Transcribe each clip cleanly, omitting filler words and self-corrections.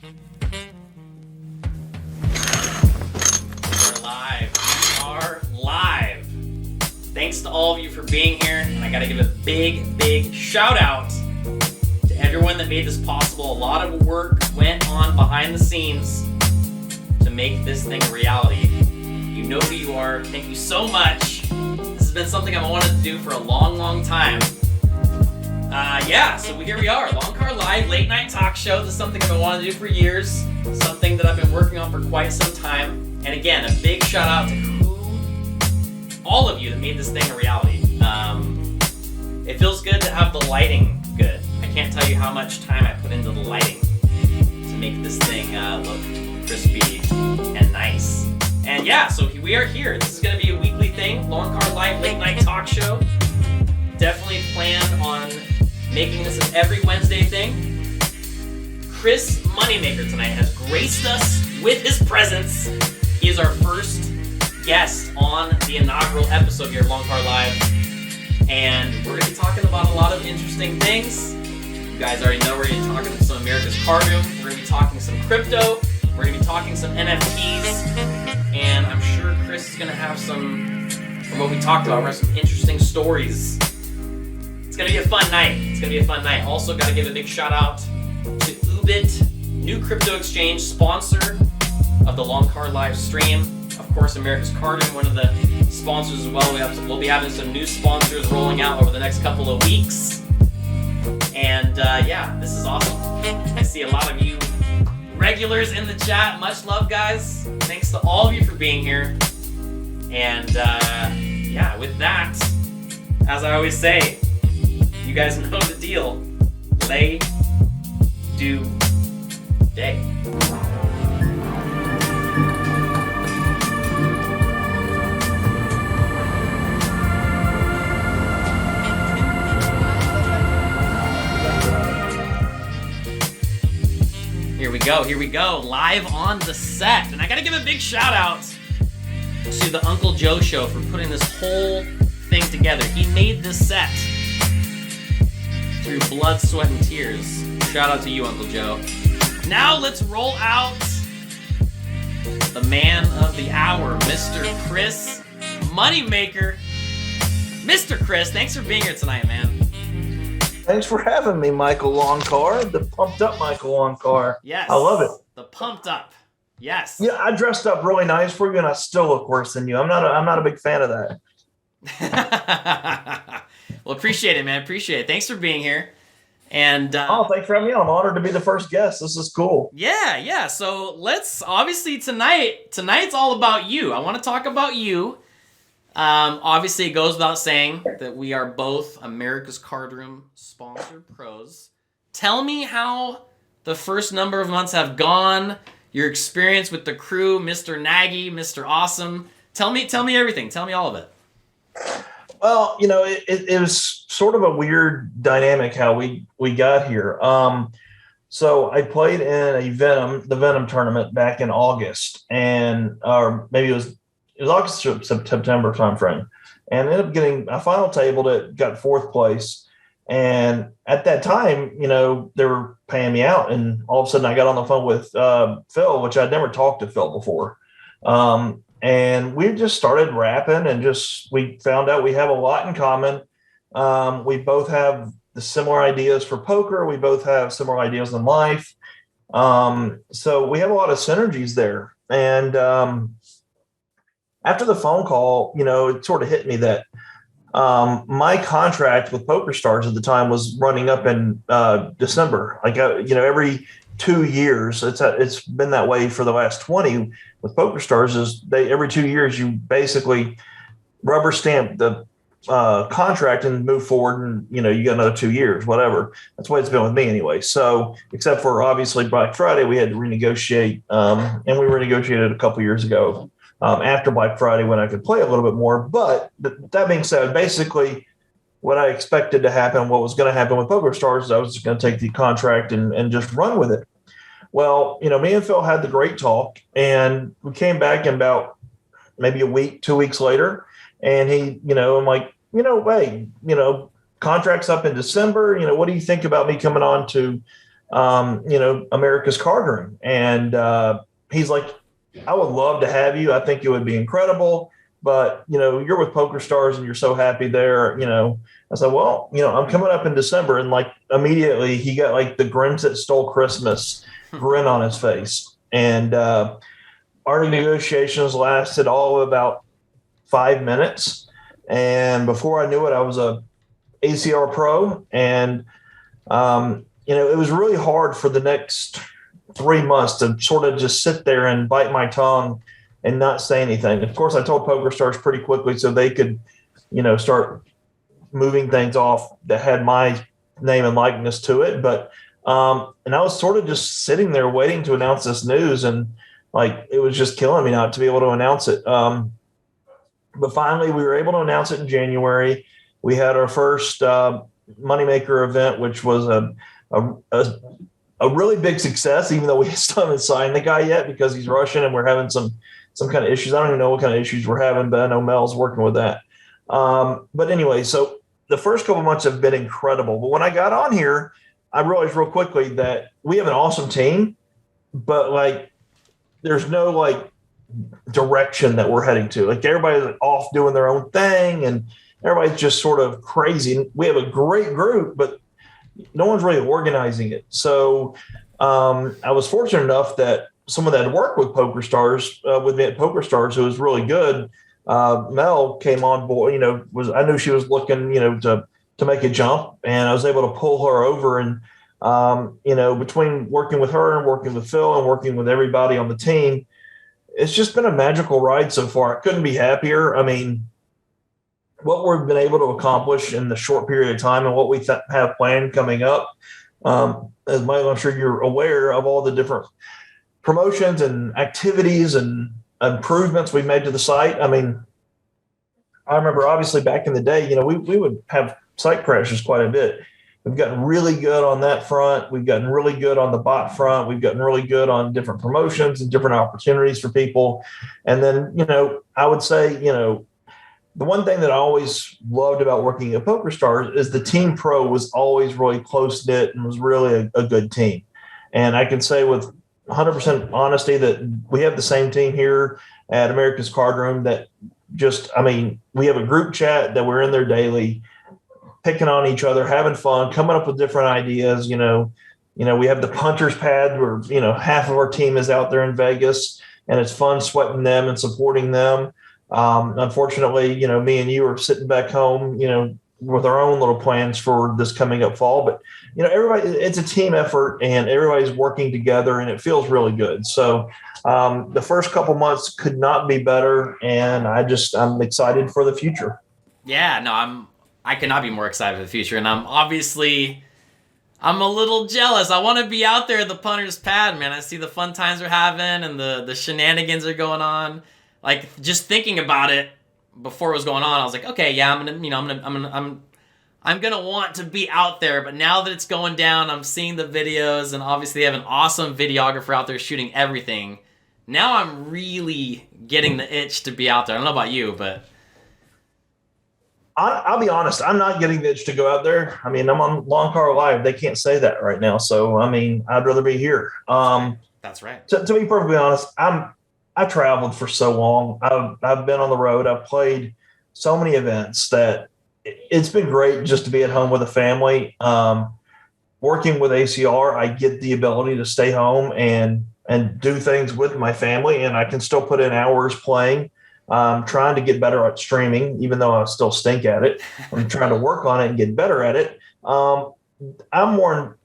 We're live. We are live. Thanks to all of you for being here, and I gotta give a big shout out to everyone that made this possible. A lot of work went on behind the scenes to make this thing a reality. You know who you are. Thank you so much. This has been something I've wanted to do for a long time. So here we are, Loncar Live late night talk show. This is something I've been wanting to do for years, something that I've been working on for quite some time. And again, a big shout out to all of you that made this thing a reality. It feels good to have the lighting good. I can't tell you how much time I put into the lighting to make this thing look crispy and nice. And so we are here. This is going to be a weekly thing, Loncar Live late night talk show. Definitely plan on making this an every Wednesday thing. Chris Moneymaker tonight has graced us with his presence. He is our first guest on the inaugural episode here of Loncar Live. And we're going to be talking about a lot of interesting things. You guys already know we're going to be talking some America's Card Room. We're going to be talking some crypto. We're going to be talking some NFTs. And I'm sure Chris is going to have some, from what we talked about, some interesting stories. It's going to be a fun night. Also, got to give a big shout out to Ubit, new crypto exchange, sponsor of the Loncar Live stream. Of course, America's Card Room, one of the sponsors as well. We'll be having some new sponsors rolling out over the next couple of weeks. And this is awesome. I see a lot of you regulars in the chat. Much love, guys. Thanks to all of you for being here. And with that, as I always say, you guys know the deal. Lay, do, day. Here we go, live on the set. And I gotta give a big shout out to the Uncle Joe Show for putting this whole thing together. He made this set through blood, sweat, and tears. Shout out to you, Uncle Joe. Now let's roll out the man of the hour, Mr. Chris Moneymaker. Mr. Chris, thanks for being here tonight, man. Thanks for having me, Michael Loncar, the pumped up Michael Loncar. Yes. I love it. The pumped up. Yes. Yeah, I dressed up really nice for you, and I still look worse than you. I'm not a big fan of that. Well, appreciate it, man. Appreciate it. Thanks for being here. And thanks for having me on. I'm honored to be the first guest. This is cool. Yeah. So let's obviously tonight's all about you. I want to talk about you. Obviously, it goes without saying that we are both America's Card Room sponsored pros. Tell me how the first number of months have gone, your experience with the crew, Mr. Nagy, Mr. Awesome. Tell me everything. Tell me all of it. Well, it was sort of a weird dynamic how we got here. So I played in the Venom tournament back in August, or maybe it was August or September timeframe, and ended up getting a final table that got fourth place. And at that time, they were paying me out, and all of a sudden I got on the phone with Phil, which I'd never talked to Phil before. And we just started rapping, and we found out we have a lot in common. We both have the similar ideas for poker. We both have similar ideas in life. So we have a lot of synergies there. And after the phone call, it sort of hit me that my contract with PokerStars at the time was running up in December. Every 2 years, it's been that way for the last 20 with PokerStars. Every 2 years you basically rubber stamp the contract and move forward, and you got another 2 years, whatever. That's the way it's been with me anyway. So except for obviously Black Friday, we had to renegotiate, and we renegotiated a couple years ago. After Black Friday when I could play a little bit more. But that being said, basically what I expected to happen, what was going to happen with PokerStars, is I was just going to take the contract and just run with it. Well, me and Phil had the great talk, and we came back in about maybe a week, 2 weeks later. And he, I'm like, hey, contract's up in December. What do you think about me coming on to America's Card Room. And he's like, I would love to have you. I think it would be incredible. But, you're with PokerStars and you're so happy there. I said, well, I'm coming up in December. And like immediately he got like the Grinch that stole Christmas grin on his face. And our negotiations lasted all of about 5 minutes. And before I knew it, I was a ACR pro. And, it was really hard for the next 3 months to sort of just sit there and bite my tongue and not say anything. Of course, I told PokerStars pretty quickly so they could, start moving things off that had my name and likeness to it. But, and I was sort of just sitting there waiting to announce this news. And like, it was just killing me not to be able to announce it. But finally we were able to announce it in January. We had our first, Moneymaker event, which was a really big success, even though we still haven't signed the guy yet because he's Russian and we're having some kind of issues. I don't even know what kind of issues we're having, but I know Mel's working with that. But anyway, so the first couple of months have been incredible. But when I got on here, I realized real quickly that we have an awesome team, but like there's no like direction that we're heading to. Like everybody's off doing their own thing and everybody's just sort of crazy. We have a great group, but no one's really organizing it. So I was fortunate enough that someone that had worked with PokerStars, with me at PokerStars, who was really good, Mel came on board. I knew she was looking, to make a jump, and I was able to pull her over. And between working with her and working with Phil and working with everybody on the team, it's just been a magical ride so far. I couldn't be happier. I mean, what we've been able to accomplish in the short period of time and what we have planned coming up. As Michael, I'm sure you're aware of all the different promotions and activities and improvements we've made to the site. I mean, I remember obviously back in the day, we would have site crashes quite a bit. We've gotten really good on that front. We've gotten really good on the bot front. We've gotten really good on different promotions and different opportunities for people. And then, I would say, the one thing that I always loved about working at PokerStars is the team pro was always really close knit and was really a good team. And I can say with 100% honesty that we have the same team here at America's Card Room that we have a group chat that we're in there daily, picking on each other, having fun, coming up with different ideas. We have the punters pad where, half of our team is out there in Vegas and it's fun sweating them and supporting them. Unfortunately, me and you are sitting back home, with our own little plans for this coming up fall, but everybody, it's a team effort and everybody's working together and it feels really good. So, the first couple months could not be better. And I'm excited for the future. Yeah, no, I cannot be more excited for the future. And I'm a little jealous. I want to be out there at the punter's pad, man. I see the fun times we're having and the shenanigans are going on. Like just thinking about it before it was going on, I was like, okay, yeah, I'm gonna want to be out there. But now that it's going down, I'm seeing the videos, and obviously they have an awesome videographer out there shooting everything. Now I'm really getting the itch to be out there. I don't know about you, but I'll be honest, I'm not getting the itch to go out there. I mean, I'm on Loncar Live. They can't say that right now, so I mean, I'd rather be here. That's right. To be perfectly honest, I traveled for so long. I've been on the road. I've played so many events that it's been great just to be at home with a family. Working with ACR, I get the ability to stay home and do things with my family, and I can still put in hours playing. Trying to get better at streaming, even though I still stink at it. I'm trying to work on it and get better at it. I'm more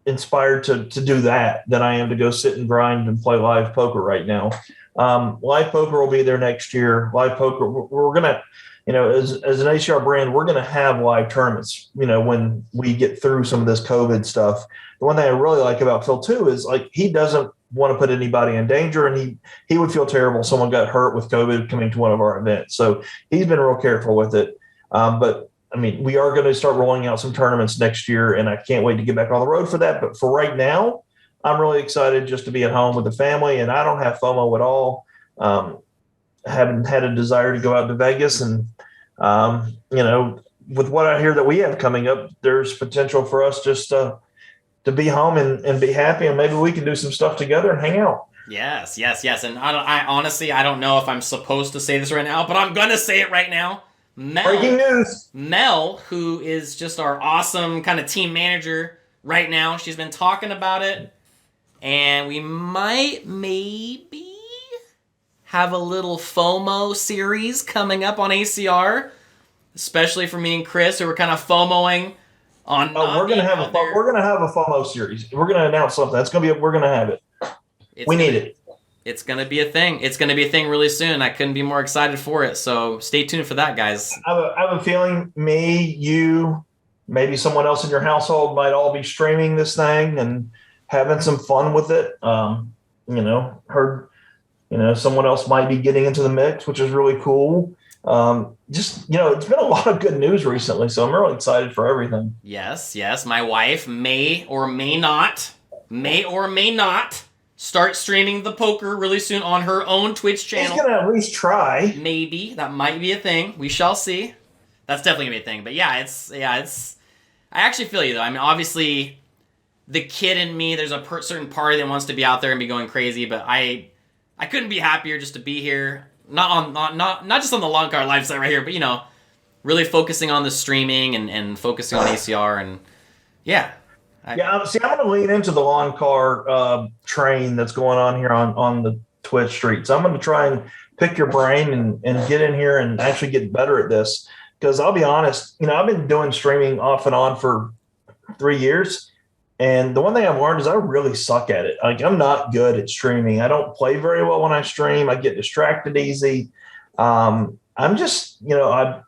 inspired to do that than I am to go sit and grind and play live poker right now. Live poker will be there next year. Live poker, we're going to, as an ACR brand, we're going to have live tournaments, when we get through some of this COVID stuff. The one thing I really like about Phil too is like, he doesn't want to put anybody in danger, and he would feel terrible if someone got hurt with COVID coming to one of our events. So he's been real careful with it. But I mean, we are going to start rolling out some tournaments next year, and I can't wait to get back on the road for that. But for right now, I'm really excited just to be at home with the family, and I don't have FOMO at all. Haven't had a desire to go out to Vegas, and with what I hear that we have coming up, there's potential for us just to to be home and be happy, and maybe we can do some stuff together and hang out. Yes. And I honestly, I don't know if I'm supposed to say this right now, but I'm gonna say it right now. Breaking news. Mel, who is just our awesome kind of team manager right now, she's been talking about it, and we might maybe have a little FOMO series coming up on ACR, especially for me and Chris, who were kind of FOMOing on. We're gonna have a FOMO series. We're gonna announce something. We're gonna have it. We need it. It's gonna be a thing. It's gonna be a thing really soon. I couldn't be more excited for it. So stay tuned for that, guys. I have a feeling me, you, maybe someone else in your household might all be streaming this thing and having some fun with it. Someone else might be getting into the mix, which is really cool. It's been a lot of good news recently, so I'm really excited for everything. Yes. My wife may or may not start streaming the poker really soon on her own Twitch channel. She's gonna at least try. Maybe that might be a thing. We shall see. That's definitely gonna be a thing. But it's. I actually feel you though. I mean, obviously, the kid in me, there's a certain party that wants to be out there and be going crazy. But I couldn't be happier just to be here. Not just on the Loncar Live site right here, but really focusing on the streaming and focusing on ACR and yeah. I'm going to lean into the Loncar train that's going on here on the Twitch streets. I'm going to try and pick your brain and get in here and actually get better at this. Because I'll be honest, I've been doing streaming off and on for 3 years. And the one thing I've learned is I really suck at it. Like, I'm not good at streaming. I don't play very well when I stream. I get distracted easy. I'm just, I've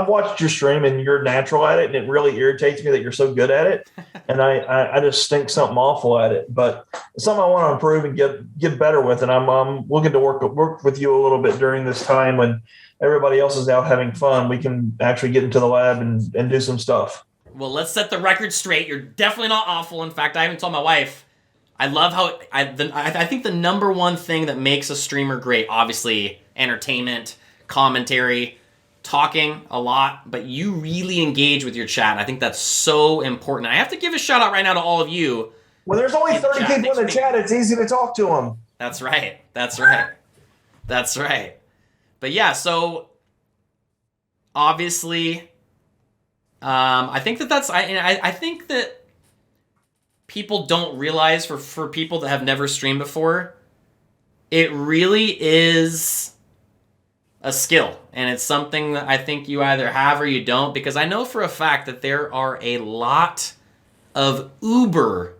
watched your stream and you're natural at it, and it really irritates me that you're so good at it. And I just stink something awful at it. But it's something I want to improve and get better with. And I'm looking to work with you a little bit during this time when everybody else is out having fun. We can actually get into the lab and do some stuff. Well, let's set the record straight. You're definitely not awful. In fact, I even told my wife, I love how I think the number one thing that makes a streamer great, obviously entertainment, commentary, talking a lot, but you really engage with your chat. And I think that's so important. I have to give a shout out right now to all of you. Well, there's only 30 people in the chat. It's easy to talk to them. That's right. But yeah, so obviously, I think I think that people don't realize for people that have never streamed before, it really is a skill, and it's something that I think you either have or you don't, because I know for a fact that there are a lot of uber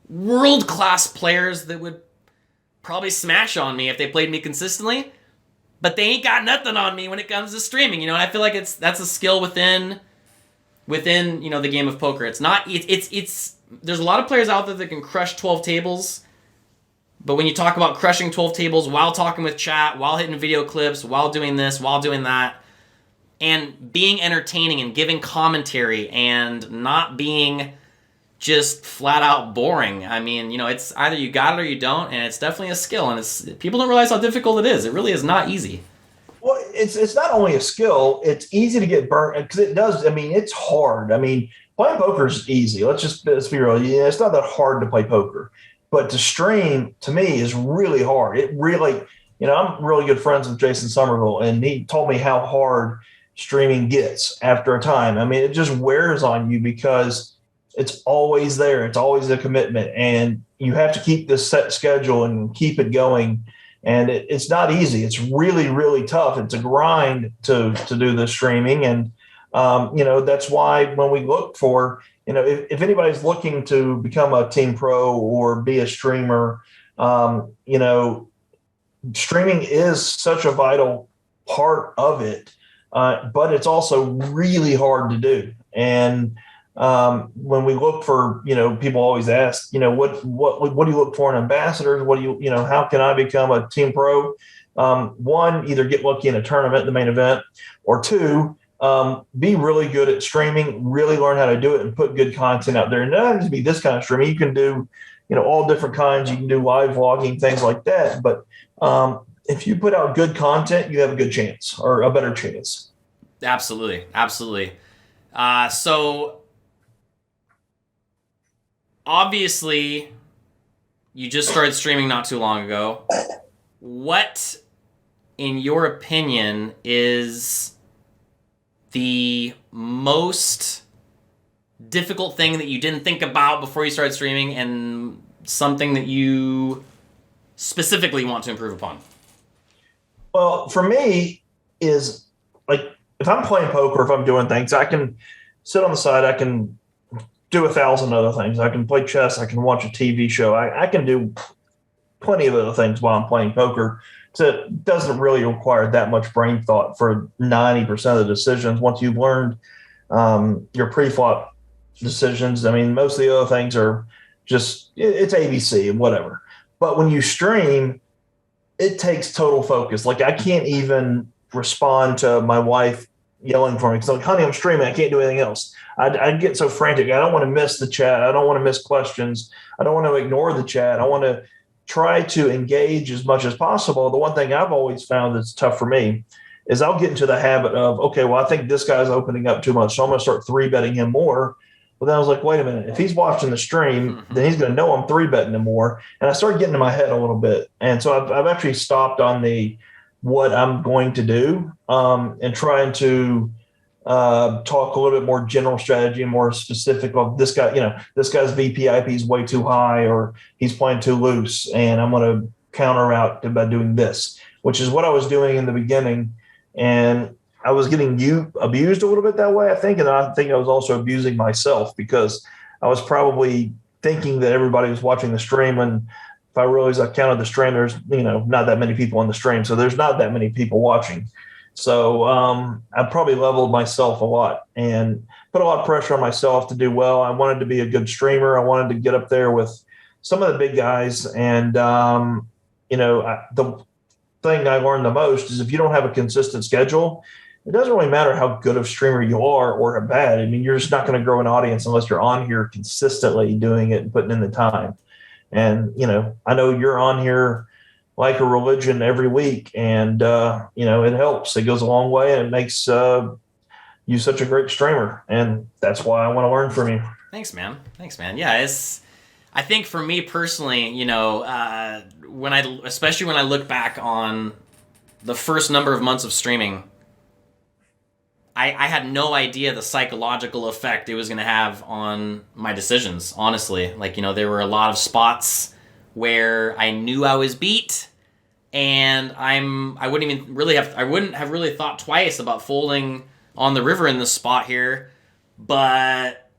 world-class players that would probably smash on me if they played me consistently, but they ain't got nothing on me when it comes to streaming, and I feel like that's a skill within the game of poker. It's not it's there's a lot of players out there that can crush 12 tables. But when you talk about crushing 12 tables while talking with chat, while hitting video clips, while doing this, while doing that, and being entertaining and giving commentary and not being just flat out boring. I mean, it's either you got it or you don't, and it's definitely a skill. And people don't realize how difficult it is. It really is not easy. Well, it's not only a skill, it's easy to get burnt because it does. I mean, it's hard. I mean, playing poker is easy. Let's be real. It's not that hard to play poker. But to stream, to me, is really hard. It really, I'm really good friends with Jason Somerville, and he told me how hard streaming gets after a time. I mean, it just wears on you because it's always there. It's always a commitment, and you have to keep this set schedule and keep it going. And it's not easy. It's really, really tough. It's a grind to do the streaming. And, that's why when we look for, if anybody's looking to become a team pro or be a streamer, streaming is such a vital part of it, but it's also really hard to do. And when we look for, people always ask, what do you look for in ambassadors? What do you, how can I become a team pro? One, either get lucky in a tournament, the main event, or two, be really good at streaming, really learn how to do it and put good content out there. And not just be this kind of streaming. You can do, all different kinds. You can do live vlogging, things like that. But if you put out good content, you have a good chance or a better chance. Absolutely. So obviously, you just started streaming not too long ago. What, in your opinion, is the most difficult thing that you didn't think about before you started streaming, and something that you specifically want to improve upon? Well, for me, is like if I'm playing poker, if I'm doing things, I can sit on the side, I can do 1,000 other things. I can play chess, I can watch a TV show, I can do plenty of other things while I'm playing poker. So it doesn't really require that much brain thought for 90% of the decisions. Once you've learned your pre-flop decisions, I mean, most of the other things are just, it's ABC and whatever. But when you stream, it takes total focus. Like I can't even respond to my wife yelling for me. It's like, honey, I'm streaming. I can't do anything else. I get so frantic. I don't want to miss the chat. I don't want to miss questions. I don't want to ignore the chat. I want to try to engage as much as possible. The one thing I've always found that's tough for me is I'll get into the habit of, okay, well, I think this guy's opening up too much, so I'm going to start 3-betting him more. But then I was like, wait a minute, if he's watching the stream, then he's going to know I'm 3-betting him more. And I started getting in my head a little bit. And so I've actually stopped on the what I'm going to do and trying to talk a little bit more general strategy and more specific of this guy, this guy's VPIP is way too high or he's playing too loose. And I'm going to counter out by doing this, which is what I was doing in the beginning. And I was getting abused a little bit that way, I think. And I think I was also abusing myself because I was probably thinking that everybody was watching the stream. And if I realized I counted the stream, there's, not that many people on the stream. So there's not that many people watching. So I probably leveled myself a lot and put a lot of pressure on myself to do well. I wanted to be a good streamer. I wanted to get up there with some of the big guys. And, the thing I learned the most is if you don't have a consistent schedule, it doesn't really matter how good of a streamer you are or how bad. I mean, you're just not going to grow an audience unless you're on here consistently doing it and putting in the time. And, I know you're on here like a religion every week. And, it helps. It goes a long way and it makes you such a great streamer. And that's why I want to learn from you. Thanks, man. Yeah, I think for me personally, especially when I look back on the first number of months of streaming, I had no idea the psychological effect it was going to have on my decisions, honestly. Like, there were a lot of spots where I knew I was beat, and I wouldn't have really thought twice about folding on the river in this spot here, but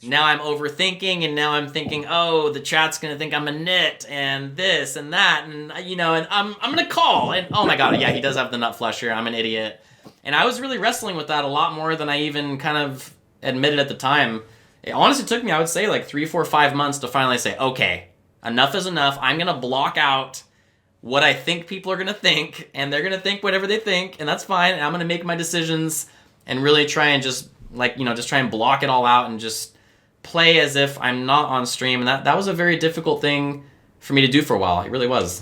now I'm overthinking, and now I'm thinking, oh, the chat's gonna think I'm a nit, and this and that, and and I'm gonna call, and oh my god, yeah, he does have the nut flush here. I'm an idiot, and I was really wrestling with that a lot more than I even kind of admitted at the time. It honestly took me, I would say, like 3, 4, 5 months to finally say, okay, enough is enough. I'm gonna block out what I think people are gonna think, and they're gonna think whatever they think, and that's fine. And I'm gonna make my decisions and really try and just try and block it all out and just play as if I'm not on stream. And that was a very difficult thing for me to do for a while. It really was.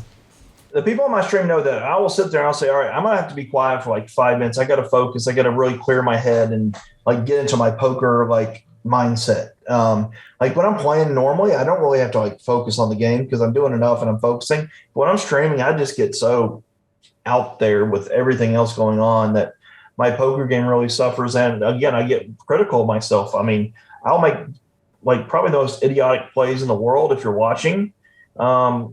The people on my stream know that I will sit there and I'll say, all right, I'm going to have to be quiet for like 5 minutes. I got to focus. I got to really clear my head and like get into my poker mindset. Like when I'm playing normally, I don't really have to like focus on the game because I'm doing enough and I'm focusing. But when I'm streaming, I just get so out there with everything else going on that my poker game really suffers. And again, I get critical of myself. I mean, I'll make like probably the most idiotic plays in the world if you're watching. But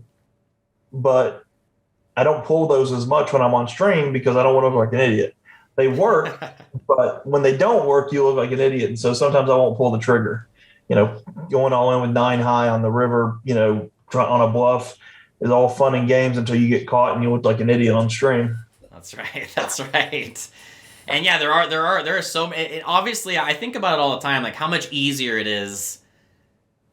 I don't pull those as much when I'm on stream because I don't want to look like an idiot. They work, but when they don't work, you look like an idiot. And so sometimes I won't pull the trigger. Going all in with 9 high on the river, on a bluff is all fun and games until you get caught and you look like an idiot on stream. That's right. And yeah, there are so many. Obviously, I think about it all the time, like how much easier it is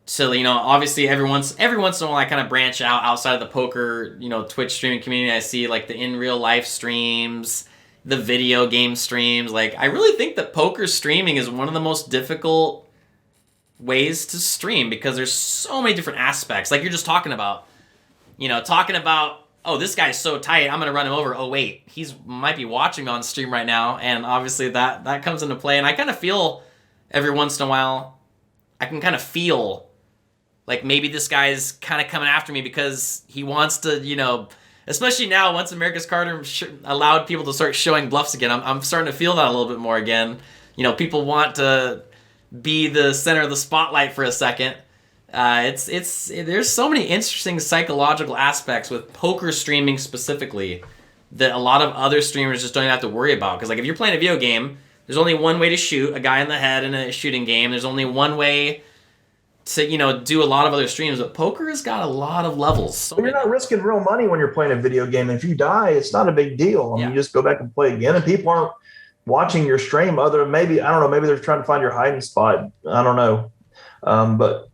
to, obviously every once in a while I kind of branch outside of the poker, Twitch streaming community. I see like the in real life streams, the video game streams. Like I really think that poker streaming is one of the most difficult ways to stream because there's so many different aspects. Like you're just talking about, oh, this guy's so tight, I'm going to run him over. Oh, wait, might be watching on stream right now. And obviously that comes into play. And I kind of feel every once in a while, I can kind of feel like maybe this guy's kind of coming after me because he wants to, especially now once America's Cardroom allowed people to start showing bluffs again. I'm starting to feel that a little bit more again. People want to be the center of the spotlight for a second. There's so many interesting psychological aspects with poker streaming specifically that a lot of other streamers just don't have to worry about. Because like if you're playing a video game, there's only one way to shoot a guy in the head in a shooting game. There's only one way to do a lot of other streams, but poker has got a lot of levels. So you're not risking real money when you're playing a video game. If you die, it's not a big deal. You just go back and play again, and people aren't watching your stream. Maybe they're trying to find your hiding spot. I don't know, but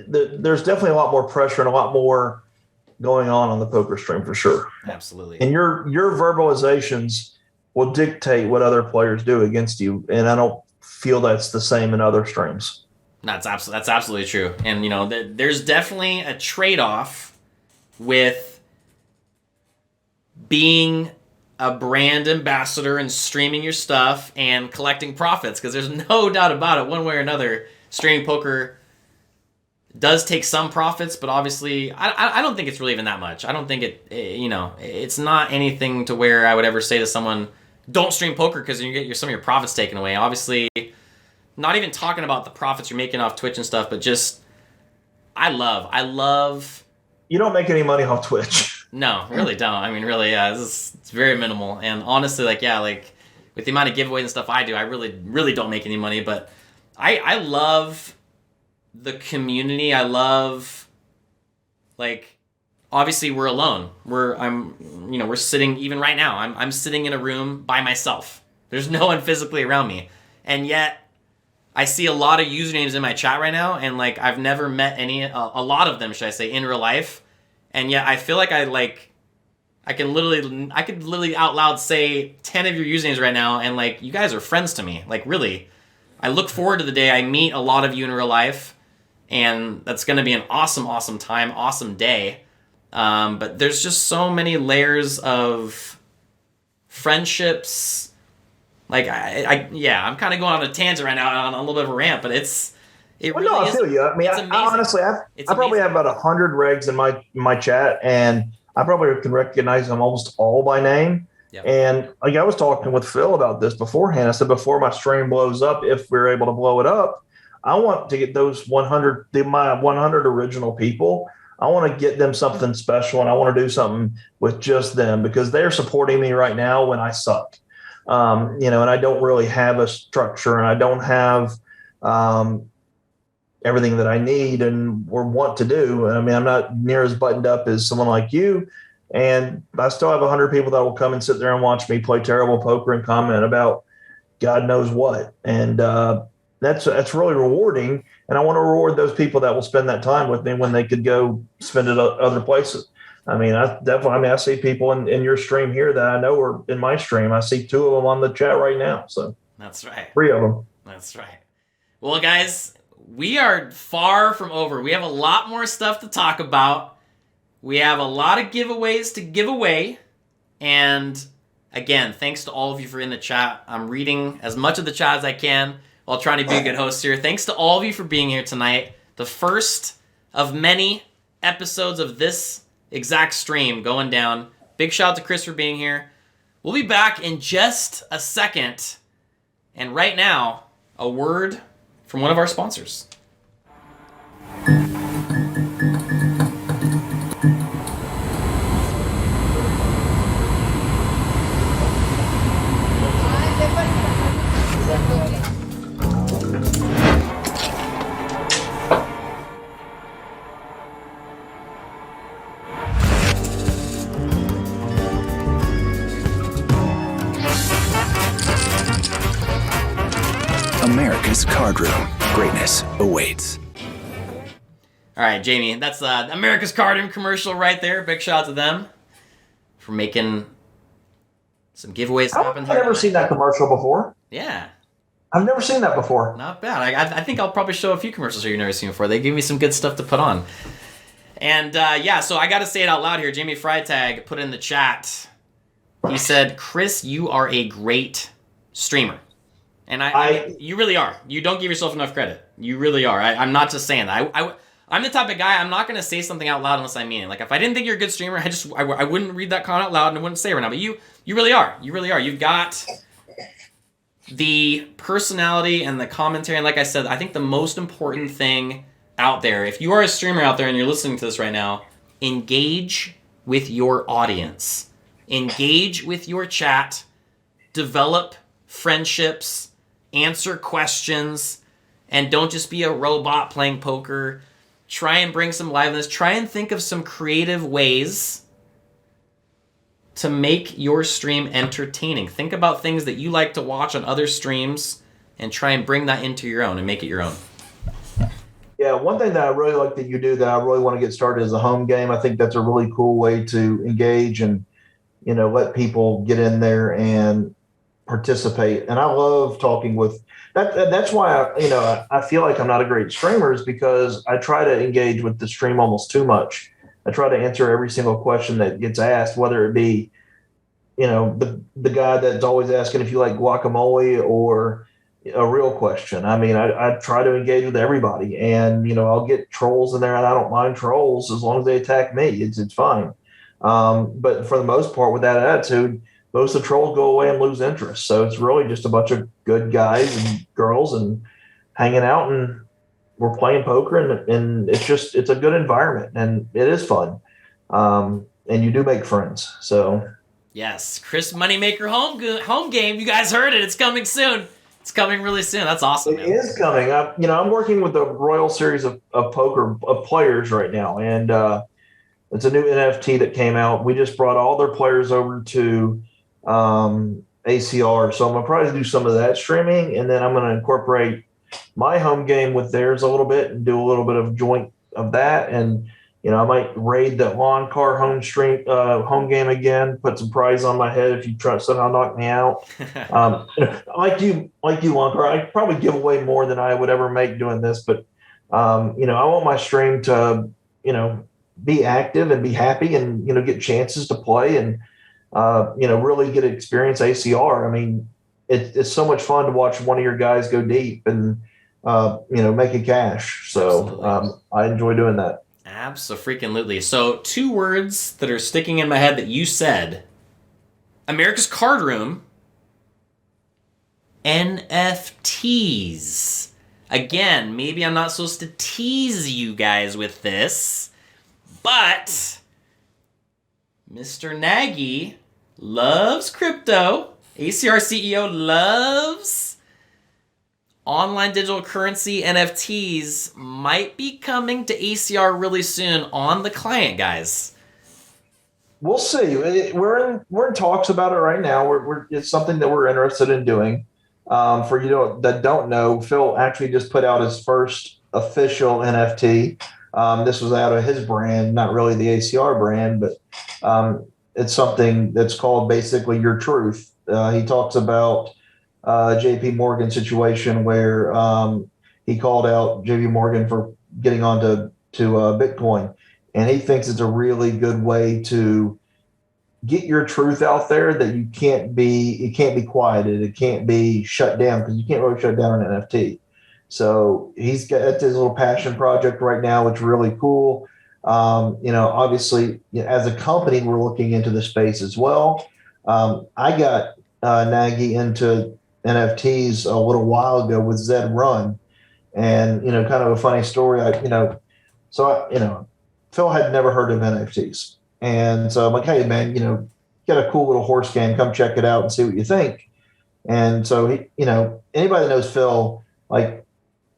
there's definitely a lot more pressure and a lot more going on the poker stream for sure. Absolutely. And your verbalizations will dictate what other players do against you, and I don't feel that's the same in other streams. That's absolutely true. And, there's definitely a trade-off with being a brand ambassador and streaming your stuff and collecting profits, because there's no doubt about it, one way or another, streaming poker does take some profits, but obviously I don't think it's really even that much. I don't think it's not anything to where I would ever say to someone, don't stream poker because you get some of your profits taken away. Obviously, not even talking about the profits you're making off Twitch and stuff, but just I love. You don't make any money off Twitch. No, really don't. I mean, really, yeah, it's very minimal. And honestly, with the amount of giveaways and stuff I do, I really, really don't make any money. But I love the community. I love, obviously we're alone. We're sitting, even right now, I'm sitting in a room by myself. There's no one physically around me. And yet I see a lot of usernames in my chat right now, and I've never met a lot of them, should I say, in real life. And yet I feel like I could literally out loud say 10 of your usernames right now, and you guys are friends to me. Really, I look forward to the day I meet a lot of you in real life, and that's going to be an awesome, awesome time, awesome day. But there's just so many layers of friendships. I'm kind of going on a tangent right now on a little bit of a rant, but I feel you. I mean, I honestly, I probably have about 100 regs in my chat, and I probably can recognize them almost all by name. Yep. And I was talking with Phil about this beforehand. I said, before my stream blows up, if we're able to blow it up, I want to get those my 100 original people. I want to get them something special, and I want to do something with just them because they're supporting me right now when I suck. And I don't really have a structure, and I don't have everything that I need or want to do. I mean, I'm not near as buttoned up as someone like you, and I still have 100 people that will come and sit there and watch me play terrible poker and comment about God knows what. And that's really rewarding. And I want to reward those people that will spend that time with me when they could go spend it other places. I mean, I see people in your stream here that I know are in my stream. I see 2 of them on the chat right now. So that's right. 3 of them. That's right. Well, guys, we are far from over. We have a lot more stuff to talk about. We have a lot of giveaways to give away. And again, thanks to all of you for in the chat. I'm reading as much of the chat as I can while trying to be a good host here. Thanks to all of you for being here tonight. The first of many episodes of this exact stream going down. Big shout out to Chris for being here. We'll be back in just a second. And right now, a word from one of our sponsors. America's Card Room. Greatness awaits. All right, Jamie, that's America's Card Room commercial right there. Big shout out to them for making some giveaways happen. I've never seen that commercial before. Yeah. I've never seen that before. Not bad. I think I'll probably show a few commercials you've never seen before. They give me some good stuff to put on. And so I got to say it out loud here. Jamie Freitag put in the chat. He said, Chris, you are a great streamer. And I you really are. You don't give yourself enough credit. You really are. I'm not just saying that. I'm the type of guy, I'm not going to say something out loud unless I mean it. Like, if I didn't think you're a good streamer, I wouldn't read that comment out loud and I wouldn't say it right now. But you really are. You really are. You've got the personality and the commentary. And like I said, I think the most important thing out there, if you are a streamer out there and you're listening to this right now, engage with your audience. Engage with your chat. Develop friendships. Answer questions. And don't just be a robot playing poker. Try and bring some liveliness. Try and think of some creative ways to make your stream entertaining. Think about things that you like to watch on other streams and try and bring that into your own and make it your own. Yeah, one thing that I really like that you do that I really want to get started is a home game. I think that's a really cool way to engage and, let people get in there and participate. And I love talking with that's why I feel like I'm not a great streamer, is because I try to engage with the stream almost too much. I try to answer every single question that gets asked, whether it be, the guy that's always asking if you like guacamole or a real question. I mean, I try to engage with everybody, and, I'll get trolls in there, and I don't mind trolls as long as they attack me. It's fine. But for the most part, with that attitude, most of the trolls go away and lose interest. So it's really just a bunch of good guys and girls and hanging out, and we're playing poker, and it's a good environment, and it is fun. And you do make friends. So yes, Chris Moneymaker home game. You guys heard it. It's coming soon. It's coming really soon. That's awesome. It is coming up. I'm working with the Royal Series of poker of players right now, and it's a new NFT that came out. We just brought all their players over to ACR, so I'm gonna probably do some of that streaming, and then I'm gonna incorporate my home game with theirs a little bit and do a little bit of joint of that. And I might raid the Loncar home game again, put some prize on my head if you try to somehow knock me out. Like you Loncar, I probably give away more than I would ever make doing this, but I want my stream to be active and be happy, and get chances to play, and really get to experience ACR. I mean, it's so much fun to watch one of your guys go deep and, make a cash. So I enjoy doing that. Abso-freaking-lutely. So 2 words that are sticking in my head that you said: America's Card Room, NFTs. Again, maybe I'm not supposed to tease you guys with this, but Mr. Nagy loves crypto. ACR CEO loves online digital currency. NFTs might be coming to ACR really soon on the client, guys. We'll see. We're in talks about it right now. It's something that we're interested in doing. For you that don't know, Phil actually just put out his first official NFT. This was out of his brand, not really the ACR brand, but it's something that's called basically Your Truth. He talks about JP Morgan situation where he called out JP Morgan for getting onto Bitcoin, and he thinks it's a really good way to get your truth out there, that it can't be quieted, it can't be shut down, because you can't really shut down an NFT. So he's got his little passion project right now, which is really cool. Obviously, as a company, we're looking into the space as well. I got Nagy into NFTs a little while ago with Zed Run, and kind of a funny story. Phil had never heard of NFTs, and so I'm like, hey man, got a cool little horse game, come check it out and see what you think. And so he, anybody that knows Phil, like,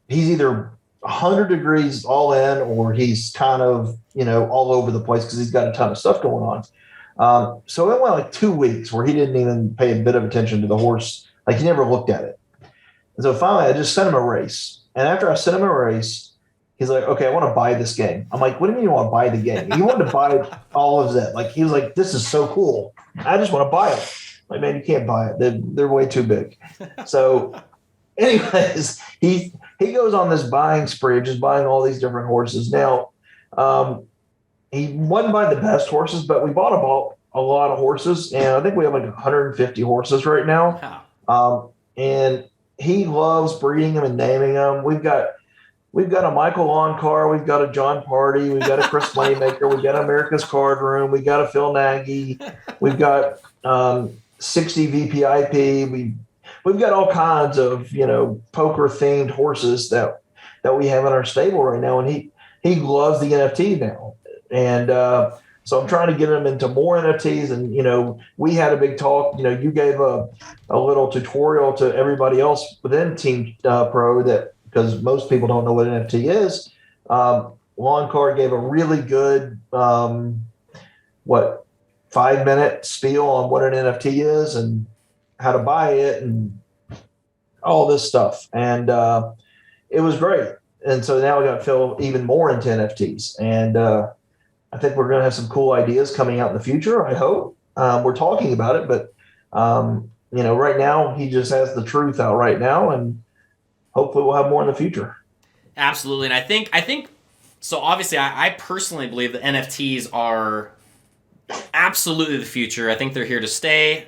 he's either 100 degrees all in, or he's kind of all over the place because he's got a ton of stuff going on. So it went like 2 weeks where he didn't even pay a bit of attention to the horse. Like, he never looked at it. And so finally I just sent him a race. And after I sent him a race, he's like, okay, I want to buy this game. I'm like, what do you mean you want to buy the game? He wanted to buy all of that. Like, he was like, this is so cool. I just want to buy it. Like, man, you can't buy it. They're way too big. So anyways, he goes on this buying spree, just buying all these different horses. Now, he wasn't buying the best horses, but we bought a lot of horses, and I think we have like 150 horses right now. Wow. And he loves breeding them and naming them. We've got we've got a Michael Loncar, we've got a John Party, we've got a Chris Moneymaker, we've got America's Card Room, we've got a Phil Nagy, we've got 60 VPIP, we've got all kinds of poker themed horses that we have in our stable right now, and he loves the NFT now, and so I'm trying to get him into more NFTs. And we had a big talk. You gave a little tutorial to everybody else within Team Pro, that because most people don't know what NFT is. Loncar gave a really good 5-minute spiel on what an NFT is and how to buy it and all this stuff, and it was great. And so now we got Phil even more into NFTs, and I think we're going to have some cool ideas coming out in the future. I hope we're talking about it, but right now he just has the truth out right now, and hopefully we'll have more in the future. Absolutely, and I think so. Obviously, I personally believe that NFTs are absolutely the future. I think they're here to stay.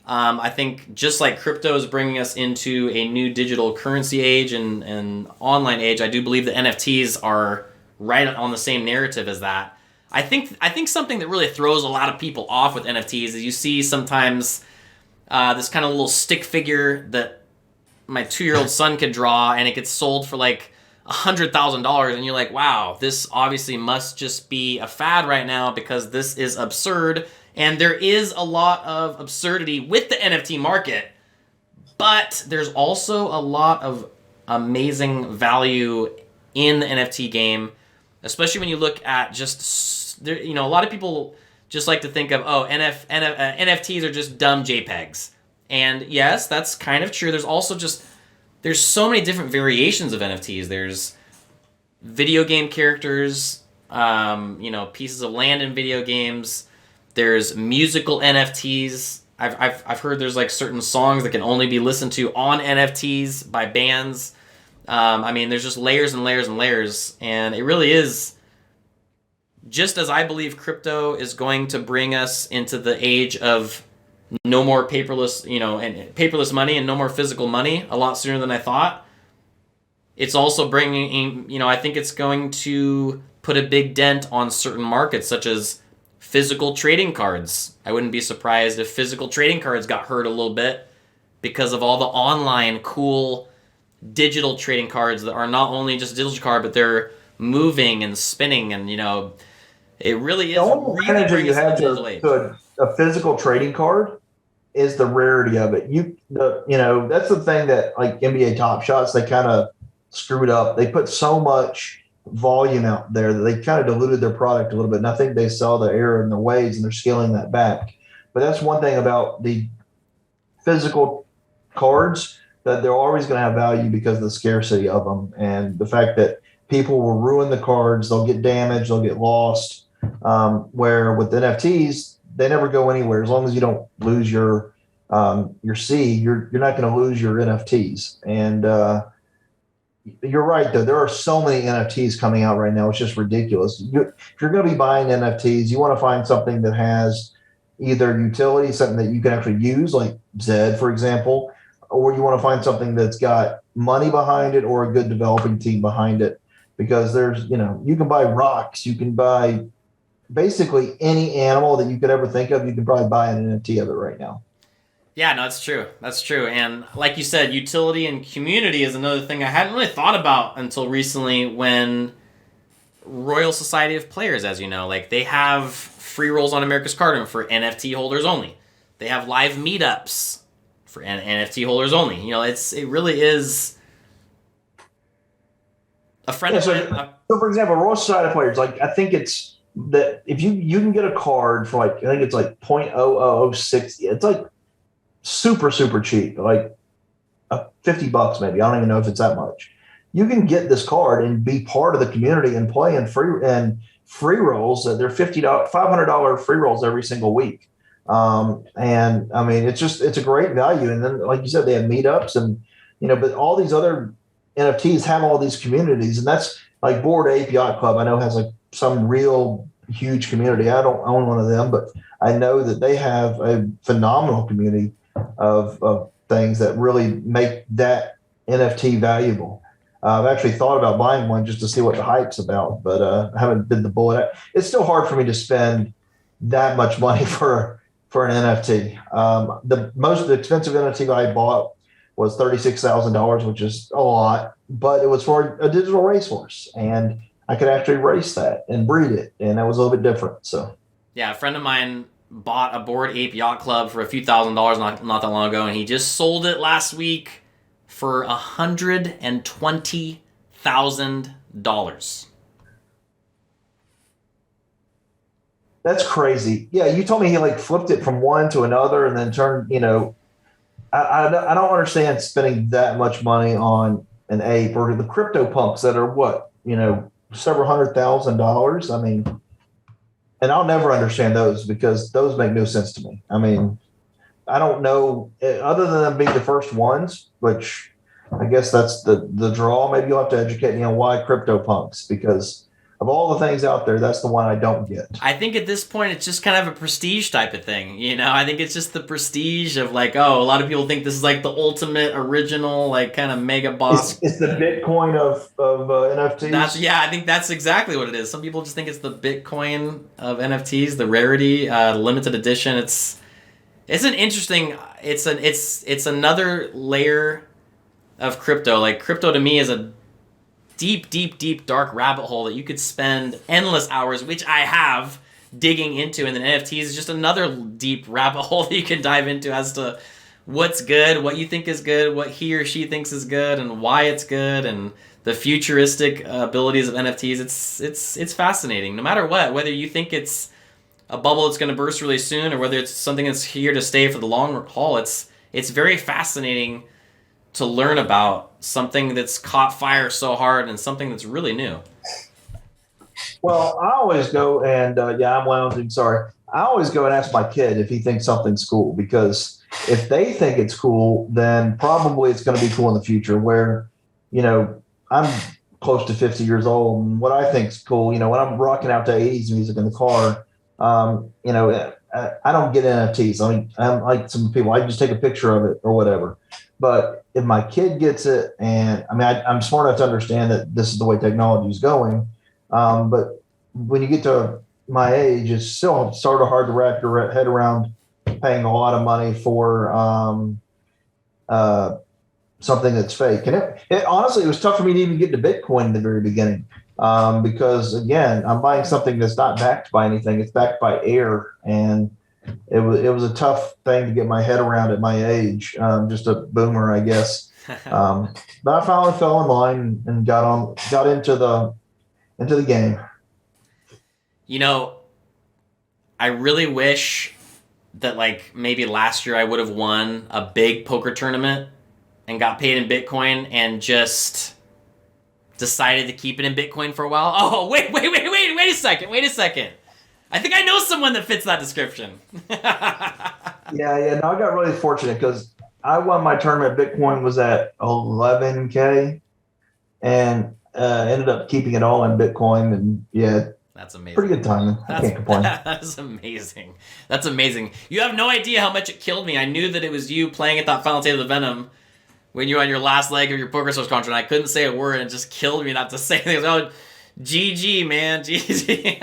I think just like crypto is bringing us into a new digital currency age and online age, I do believe that NFTs are right on the same narrative as that. I think something that really throws a lot of people off with NFTs is you see sometimes this kind of little stick figure that my 2-year-old son could draw, and it gets sold for like $100,000, and you're like, wow, this obviously must just be a fad right now because this is absurd. And there is a lot of absurdity with the NFT market, but there's also a lot of amazing value in the NFT game, especially when you look at a lot of people just like to think of, NFTs are just dumb JPEGs. And yes, that's kind of true. There's also there's so many different variations of NFTs. There's video game characters, pieces of land in video games. There's musical NFTs. I've heard there's like certain songs that can only be listened to on NFTs by bands. There's just layers and layers and layers, and it really is. Just as I believe crypto is going to bring us into the age of no more paperless, and paperless money and no more physical money a lot sooner than I thought. It's also bringing, I think it's going to put a big dent on certain markets such as physical trading cards. I wouldn't be surprised if physical trading cards got hurt a little bit because of all the online cool digital trading cards that are not only just a digital card, but they're moving and spinning, and it really is. The only advantage you have to a physical trading card is the rarity of it. That's the thing that like NBA Top Shots, they kind of screwed up. They put so much volume out there that they kind of diluted their product a little bit. And I think they saw the error in the waves and they're scaling that back. But that's one thing about the physical cards, that they're always going to have value because of the scarcity of them and the fact that people will ruin the cards. They'll get damaged. They'll get lost. Where with NFTs, they never go anywhere. As long as you don't lose your seed, you're not going to lose your NFTs. And you're right, though. There are so many NFTs coming out right now. It's just ridiculous. If you're going to be buying NFTs, you want to find something that has either utility, something that you can actually use, like Zed, for example, or you want to find something that's got money behind it or a good developing team behind it. Because there's, you can buy rocks, you can buy basically any animal that you could ever think of. You can probably buy an NFT of it right now. Yeah, no, that's true. That's true. And like you said, utility and community is another thing I hadn't really thought about until recently when Royal Society of Players, as you know, like they have free rolls on America's Card Room for NFT holders only. They have live meetups for NFT holders only. It really is a friend of mine. So for example, Royal Society of Players, like I think it's that if you can get a card for like, I think it's like 0.00060, it's like super, super cheap, like $50 maybe. I don't even know if it's that much. You can get this card and be part of the community and play in free rolls. They're $500 free rolls every single week. And I mean, it's a great value. And then, like you said, they have meetups and, but all these other NFTs have all these communities, and that's like Bored Ape Yacht Club. I know has like some real huge community. I don't own one of them, but I know that they have a phenomenal community of things that really make that NFT valuable. I've actually thought about buying one just to see what the hype's about, but I haven't bid the bullet. It's still hard for me to spend that much money for an NFT. The most expensive NFT I bought was $36,000, which is a lot, but it was for a digital racehorse, and I could actually race that and breed it, and that was a little bit different. So, yeah, a friend of mine bought a Bored Ape Yacht Club for a few $1,000s not that long ago, and he just sold it last week for $120,000. that's crazy. Yeah, you told me he like flipped it from one to another and then turned, I don't understand spending that much money on an ape or the crypto punks that are what, several $100,000. I mean, and I'll never understand those because those make no sense to me. I mean, I don't know, other than them being the first ones, which I guess that's the draw. Maybe you'll have to educate me on why crypto punks, because of all the things out there, that's the one I don't get. I think at this point, it's just kind of a prestige type of thing. I think it's just the prestige of like, oh, a lot of people think this is like the ultimate original, like kind of mega boss. It's the Bitcoin of NFTs. I think that's exactly what it is. Some people just think it's the Bitcoin of NFTs, the rarity, limited edition. It's an interesting. It's another layer of crypto. Like crypto to me is a deep dark rabbit hole that you could spend endless hours, which I have, digging into, and then NFTs is just another deep rabbit hole that you can dive into as to what's good, what you think is good, what he or she thinks is good, and why it's good, and the futuristic abilities of NFTs. It's fascinating. No matter what, whether you think it's a bubble that's going to burst really soon, or whether it's something that's here to stay for the long haul, it's very fascinating to learn about something that's caught fire so hard and something that's really new. Well, I always go and I'm lounging. Sorry. I always go and ask my kid if he thinks something's cool, because if they think it's cool, then probably it's going to be cool in the future. Where, I'm close to 50 years old, and what I think is cool, when I'm rocking out to 80s music in the car, I don't get NFTs. I mean, I'm like some people, I just take a picture of it or whatever. But if my kid gets it, and I mean, I'm smart enough to understand that this is the way technology is going. But when you get to my age, it's still sort of hard to wrap your head around paying a lot of money for something that's fake. And it honestly, it was tough for me to even get to Bitcoin in the very beginning, because again, I'm buying something that's not backed by anything. It's backed by air, and it was a tough thing to get my head around at my age. Just a boomer, I guess. But I finally fell in line and got into the game. I really wish that like maybe last year I would have won a big poker tournament and got paid in Bitcoin and just decided to keep it in Bitcoin for a while. Oh, wait a second. I think I know someone that fits that description. Yeah. No, I got really fortunate because I won my tournament. Bitcoin was at 11K, and ended up keeping it all in Bitcoin. And yeah, that's amazing. Pretty good timing. I can't complain. That's amazing. That's amazing. You have no idea how much it killed me. I knew that it was you playing at that final table of Venom when you were on your last leg of your poker source contract. I couldn't say a word, and it just killed me not to say anything. Oh, GG, man. GG.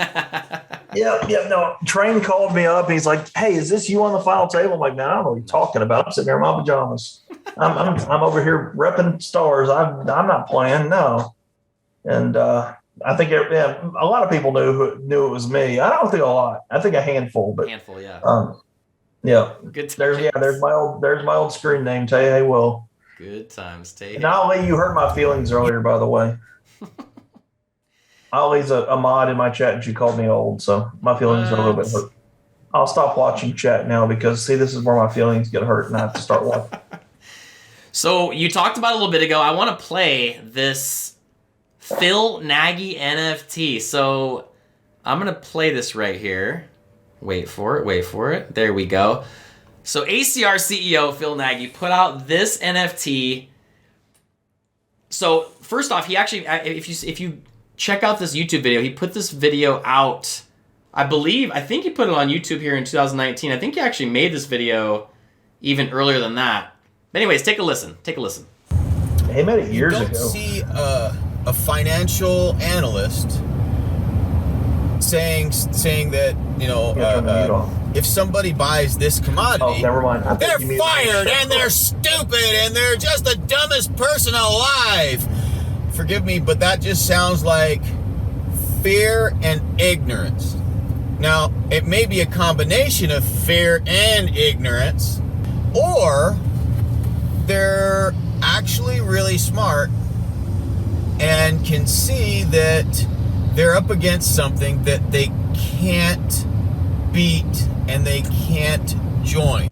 Yep. No, Train called me up and he's like, "Hey, is this you on the final table?" I'm like, "No, I don't know what you're talking about. I'm sitting there in my pajamas. I'm over here repping stars. I'm not playing, no." And I think a lot of people knew it was me. I don't think a lot. I think a handful, but yeah. Yeah. Good times. There's my old screen name, Tay. Hey, Will. Good times, Tay. And Ali, you hurt my feelings earlier, by the way. Ollie's a mod in my chat, and she called me old, so my feelings are a little bit hurt. I'll stop watching chat now because, see, this is where my feelings get hurt, and I have to start watching. So you talked about it a little bit ago. I want to play this Phil Nagy NFT. So I'm going to play this right here. Wait for it. There we go. So ACR CEO Phil Nagy put out this NFT. So first off, he actually, if you check out this YouTube video, he put this video out, I think he put it on YouTube here in 2019. I think he actually made this video even earlier than that. But anyways, take a listen. He made it years you ago. don't see a financial analyst saying that, you know, turn the mute off. if somebody buys this commodity, Oh, never mind. I think they're you muted me. fired and they're stupid and they're just the dumbest person alive. Forgive me, but that just sounds like fear and ignorance. Now, it may be a combination of fear and ignorance, or they're actually really smart and can see that they're up against something that they can't beat and they can't join.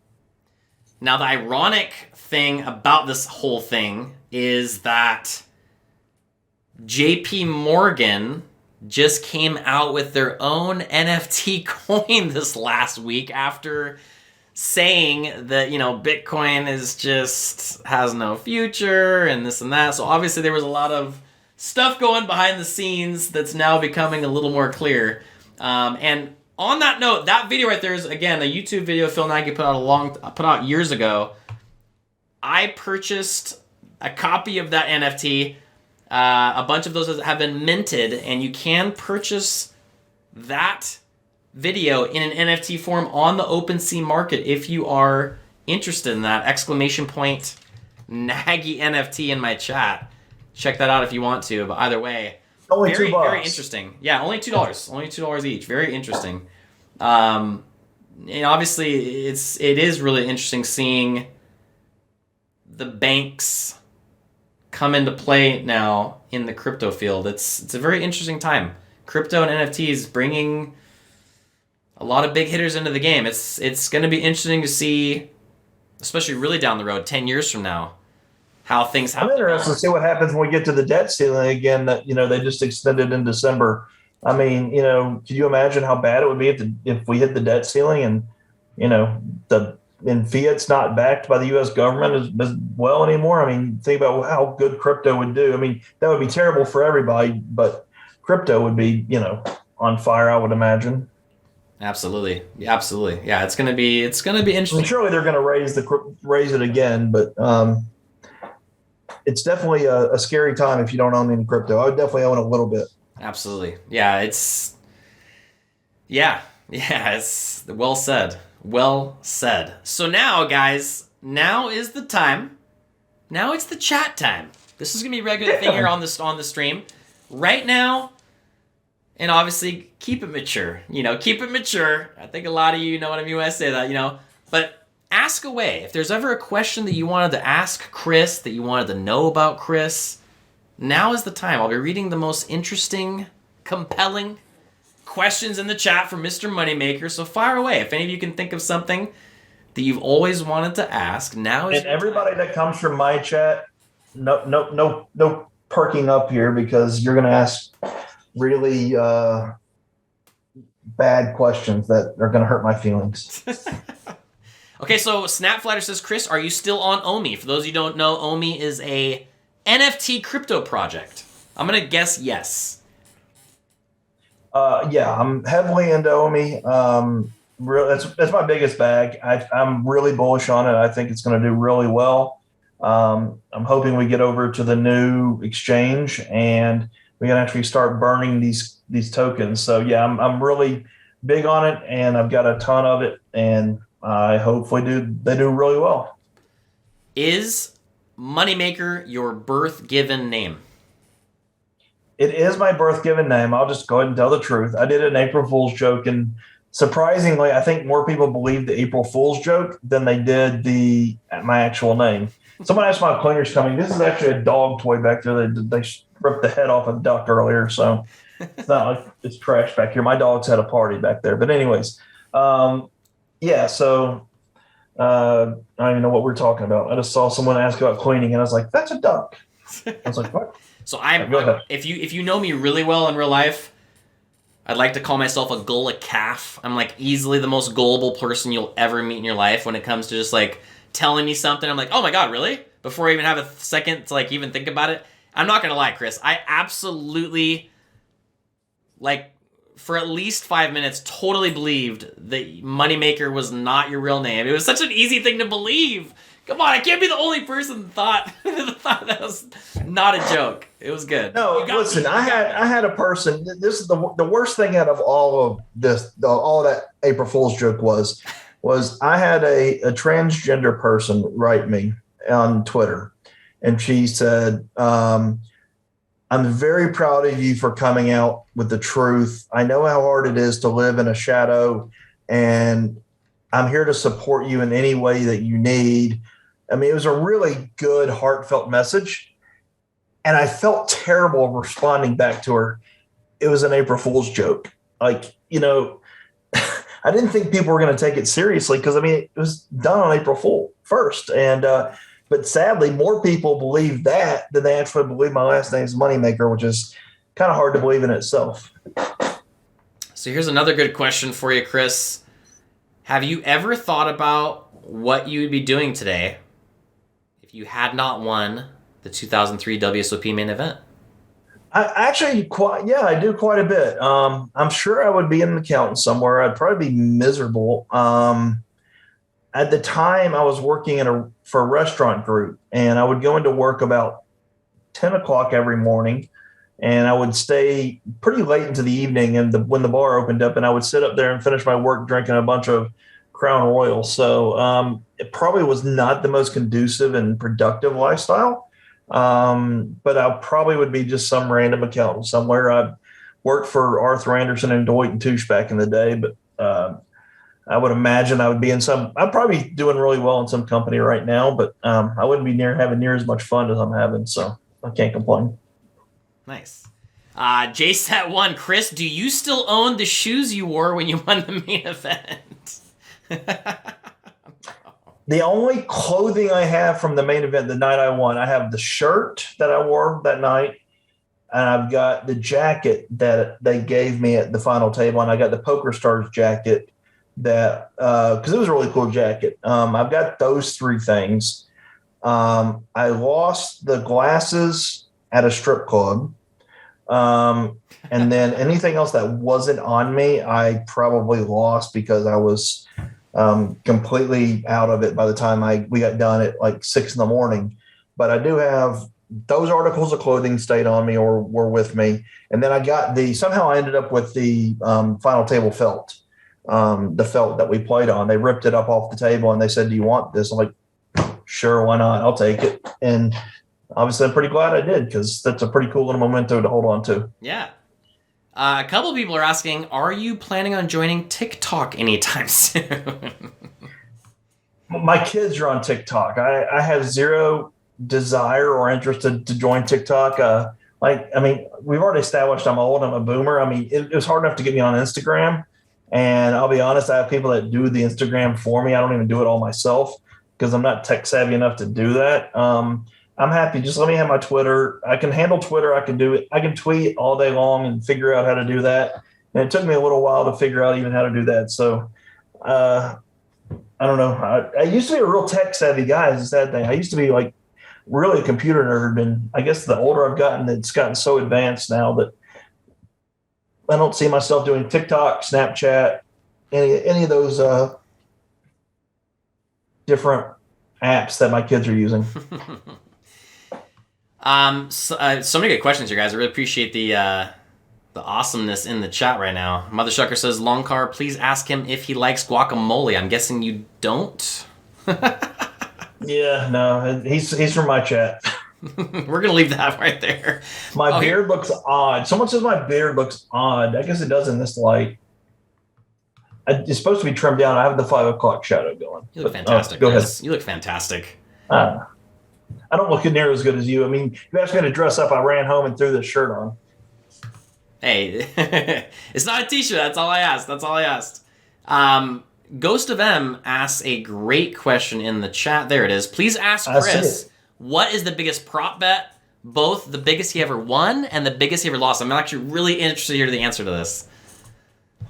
Now, the ironic thing about this whole thing is that JP Morgan just came out with their own NFT coin this last week after saying that, you know, Bitcoin is just has no future and this and that. So obviously there was a lot of stuff going behind the scenes that's now becoming a little more clear. And on that note, that video right there is, again, a YouTube video Phil Nagy put out years ago. I purchased a copy of that NFT. A bunch of those have been minted, and you can purchase that video in an NFT form on the OpenSea market if you are interested in that. Exclamation point Nagy NFT in my chat. Check that out if you want to. But either way, Only very, $2. very interesting. Yeah, only $2. Only $2 each. Very interesting. And obviously, it is really interesting seeing the banks come into play now in the crypto field. It's a very interesting time. Crypto and NFTs bringing a lot of big hitters into the game. It's going to be interesting to see, especially really down the road, 10 years from now, how things happen. I'm interested to see what happens when we get to the debt ceiling again that, you know, they just extended in December. I mean, you know, could you imagine how bad it would be if we hit the debt ceiling and, you know, and fiat's not backed by the U.S. government as well anymore? I mean, think about how good crypto would do. I mean, that would be terrible for everybody, but crypto would be, you know, on fire, I would imagine. Absolutely. Yeah, it's gonna be interesting. I mean, surely they're going to raise it again, but it's definitely a scary time if you don't own any crypto. I would definitely own a little bit. Absolutely. Yeah, it's well said. Well said. So now, guys, now is the time. Now it's the chat time. This is gonna be a regular thing here on the stream. Right now, and obviously keep it mature. You know, keep it mature. I think a lot of you know what I mean when I say that, you know. But ask away. If there's ever a question that you wanted to ask Chris, that you wanted to know about Chris, now is the time. I'll be reading the most interesting, compelling questions in the chat from Mr. Moneymaker. So fire away. If any of you can think of something that you've always wanted to ask, now is. And everybody that comes from my chat, no perking up here, because you're going to ask really bad questions that are going to hurt my feelings. Okay, so Snapflatter says, Chris, are you still on Omi? For those of you who don't know, Omi is a NFT crypto project. I'm going to guess yes. Yeah, I'm heavily into Omi. That's my biggest bag. I'm really bullish on it. I think it's going to do really well. I'm hoping we get over to the new exchange and we can actually start burning these tokens. So yeah, I'm really big on it, and I've got a ton of it, and I hopefully they do really well. Is Moneymaker your birth given name? It is my birth given name. I'll just go ahead and tell the truth. I did an April Fool's joke, and surprisingly, I think more people believed the April Fool's joke than they did my actual name. Someone asked my cleaners coming. This is actually a dog toy back there. They ripped the head off of the duck earlier, so it's not like it's trash back here. My dogs had a party back there. But anyways, yeah, so I don't even know what we're talking about. I just saw someone ask about cleaning, and I was like, that's a duck. I was like, what? So if you know me really well in real life, I'd like to call myself a gullah calf. I'm like easily the most gullible person you'll ever meet in your life when it comes to just like telling me something. I'm like, oh my God, really? Before I even have a second to like even think about it. I'm not gonna lie, Chris. I absolutely, like, for at least 5 minutes, totally believed that Moneymaker was not your real name. It was such an easy thing to believe Come on, I can't be the only person that thought that was not a joke. It was good. No, listen, I had a person. This is the worst thing out of all of this. All that April Fool's joke was I had a transgender person write me on Twitter, and she said, "I'm very proud of you for coming out with the truth. I know how hard it is to live in a shadow, and I'm here to support you in any way that you need." I mean, it was a really good, heartfelt message. And I felt terrible responding back to her. It was an April Fool's joke. Like, I didn't think people were going to take it seriously because, I mean, it was done on April Fool 1st. And, but sadly, more people believe that than they actually believe my last name is Moneymaker, which is kind of hard to believe in itself. So here's another good question for you, Chris. Have you ever thought about what you would be doing today if you had not won the 2003 WSOP main event? I do quite a bit. I'm sure I would be an accountant somewhere. I'd probably be miserable. At the time, I was working for a restaurant group, and I would go into work about 10 o'clock every morning, and I would stay pretty late into the evening and when the bar opened up, and I would sit up there and finish my work drinking a bunch of Crown Royal. So it probably was not the most conducive and productive lifestyle. But I probably would be just some random accountant somewhere. I worked for Arthur Anderson and Deloitte & Touche back in the day, but I would imagine I would be I'd probably be doing really well in some company right now, but I wouldn't be having near as much fun as I'm having, so I can't complain. Nice. JSat1, Chris, do you still own the shoes you wore when you won the main event? The only clothing I have from the main event the night I won, I have the shirt that I wore that night, and I've got the jacket that they gave me at the final table, and I got the Poker Stars jacket that because it was a really cool jacket. I've got those three things. I lost the glasses at a strip club. And then anything else that wasn't on me, I probably lost because I was completely out of it by the time we got done at like 6 a.m. But I do have those articles of clothing stayed on me or were with me. And then I got somehow I ended up with the final table felt, the felt that we played on. They ripped it up off the table and they said, "Do you want this?" I'm like, "Sure, why not? I'll take it." And obviously I'm pretty glad I did because that's a pretty cool little memento to hold on to. Yeah. A couple of people are asking, are you planning on joining TikTok anytime soon? My kids are on TikTok. I have zero desire or interest to join TikTok. We've already established I'm old. I'm a boomer. I mean, it was hard enough to get me on Instagram. And I'll be honest, I have people that do the Instagram for me. I don't even do it all myself because I'm not tech savvy enough to do that. I'm happy. Just let me have my Twitter. I can handle Twitter. I can do it. I can tweet all day long and figure out how to do that. And it took me a little while to figure out even how to do that. So I don't know. I used to be a real tech savvy guy. Is a sad thing. I used to be like really a computer nerd. And I guess the older I've gotten, it's gotten so advanced now that I don't see myself doing TikTok, Snapchat, any of those different apps that my kids are using. So many good questions here, guys. I really appreciate the awesomeness in the chat right now. Mother Shucker says, Loncar, please ask him if he likes guacamole. I'm guessing you don't. Yeah, no, he's from my chat. We're gonna leave that right there. My beard looks odd. Someone says my beard looks odd. I guess it does in this light. It's supposed to be trimmed down. I have the 5 o'clock shadow going. You look fantastic. Go ahead. You look fantastic. I don't look near as good as you. I mean, you asked me to dress up. I ran home and threw this shirt on. Hey, it's not a t-shirt. That's all I asked. Ghost of M asks a great question in the chat. There it is. Please ask Chris, what is the biggest prop bet? Both the biggest he ever won and the biggest he ever lost. I'm actually really interested to hear the answer to this.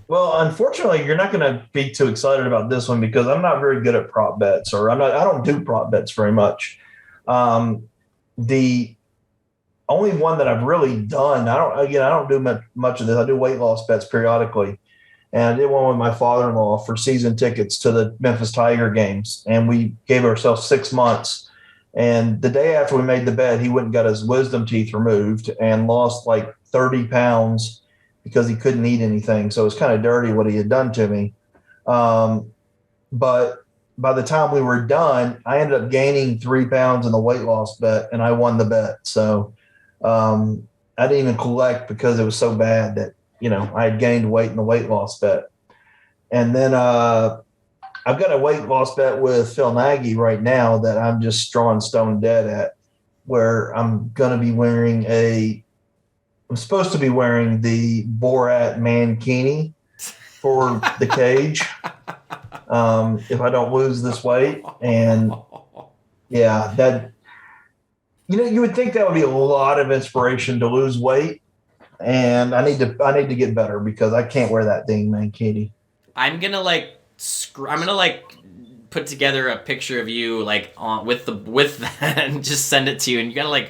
Well, unfortunately, you're not going to be too excited about this one because I'm not very good at prop bets, or I don't do prop bets very much. The only one that I've really done, I don't do much of this. I do weight loss bets periodically, and I did one with my father-in-law for season tickets to the Memphis Tiger games. And we gave ourselves 6 months. And the day after we made the bet, he went and got his wisdom teeth removed and lost like 30 pounds because he couldn't eat anything. So it was kind of dirty what he had done to me. But by the time we were done, I ended up gaining 3 pounds in the weight loss bet, and I won the bet. So I didn't even collect because it was so bad that, I had gained weight in the weight loss bet. And then I've got a weight loss bet with Phil Nagy right now that I'm just drawing stone dead at, where I'm supposed to be wearing the Borat mankini for the cage. If I don't lose this weight. And yeah, that, you would think that would be a lot of inspiration to lose weight. And I need to get better because I can't wear that dang mankini. I'm gonna put together a picture of you with that and just send it to you, and you gotta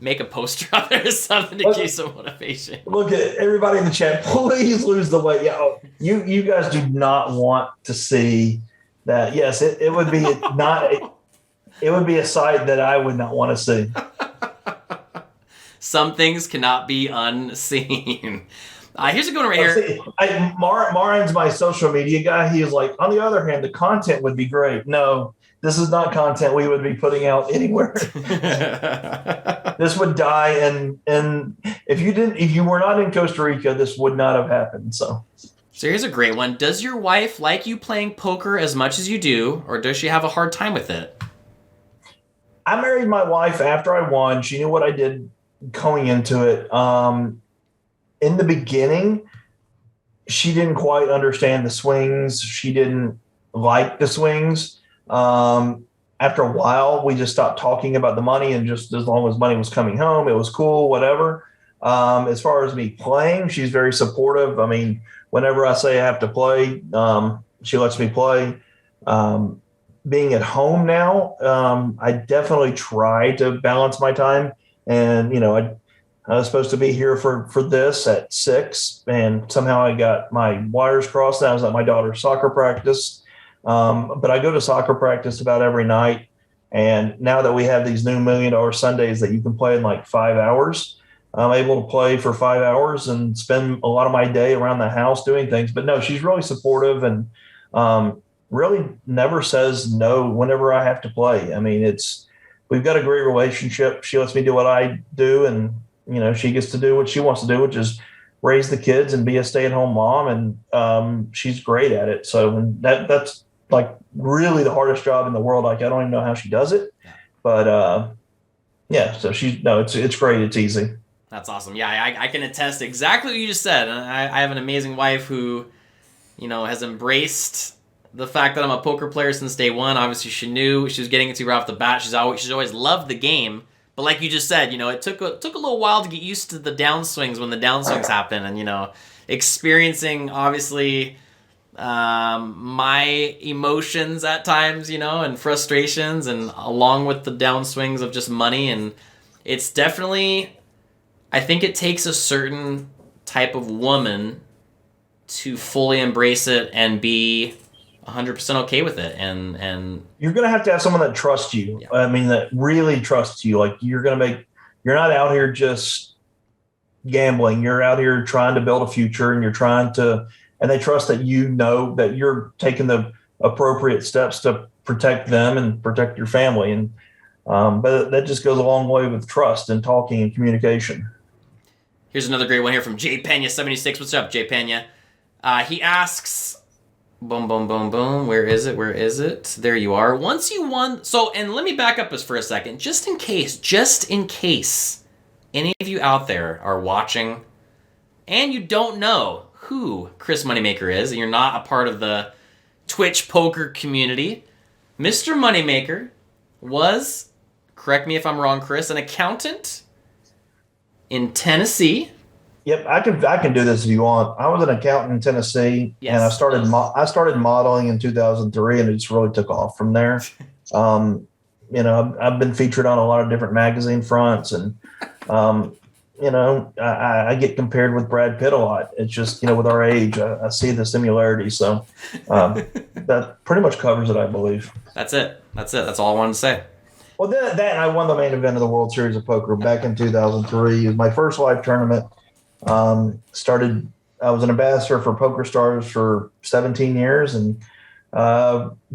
make a poster of it or something to give some motivation. Look at everybody in the chat. Please lose the weight. Yeah, you guys do not want to see that. Yes, it would be it would be a sight that I would not want to see. Some things cannot be unseen. Here's a good one right here. Marin's my social media guy. He is like, on the other hand, the content would be great. No, this is not content we would be putting out anywhere. This would die, and if you were not in Costa Rica, this would not have happened. So here's a great one. Does your wife like you playing poker as much as you do, or does she have a hard time with it? I married my wife after I won. She knew what I did going into it. In the beginning, she didn't quite understand the swings. She didn't like the swings. After a while, we just stopped talking about the money, and just as long as money was coming home, it was cool, whatever. As far as me playing, she's very supportive. I mean, whenever I say I have to play, she lets me play. Being at home now, I definitely try to balance my time. And, I was supposed to be here for this at 6, and somehow I got my wires crossed. I was at my daughter's soccer practice. But I go to soccer practice about every night. And now that we have these new $1 Million Sundays that you can play in like 5 hours, I'm able to play for 5 hours and spend a lot of my day around the house doing things. But no, she's really supportive and really never says no whenever I have to play. I mean, we've got a great relationship. She lets me do what I do, and she gets to do what she wants to do, which is raise the kids and be a stay-at-home mom. And she's great at it. So that's like really the hardest job in the world. Like, I don't even know how she does it, but yeah. So it's great. It's easy. That's awesome. Yeah, I can attest exactly what you just said. I have an amazing wife who, has embraced the fact that I'm a poker player since day one. Obviously, she knew she was getting into right off the bat. She's always loved the game. But like you just said, it took a little while to get used to the downswings when the downswings happen, and experiencing obviously my emotions at times, and frustrations, and along with the downswings of just money. And it's definitely, I think it takes a certain type of woman to fully embrace it and be 100% okay with it. And you're going to have someone that trusts you. Yeah. I mean, that really trusts you. Like, you're not out here just gambling. You're out here trying to build a future, and and they trust that that you're taking the appropriate steps to protect them and protect your family. And but that just goes a long way with trust and talking and communication. Here's another great one here from Jay Pena 76. What's up, Jay Pena? He asks, boom, boom, boom, boom. Where is it? There you are. Once you won. So, and let me back up for a second, just in case any of you out there are watching and you don't know who Chris Moneymaker is, and you're not a part of the Twitch poker community. Mr. Moneymaker was, correct me if I'm wrong, Chris, an accountant in Tennessee. Yep, I can do this if you want. I was an accountant in Tennessee, and I started modeling in 2003, and it just really took off from there. I've been featured on a lot of different magazine fronts, and I get compared with Brad Pitt a lot. It's just, with our age, I see the similarity. So that pretty much covers it, I believe. That's it. That's all I wanted to say. Well, that I won the main event of the World Series of Poker back in 2003. It was my first live tournament. I was an ambassador for PokerStars for 17 years and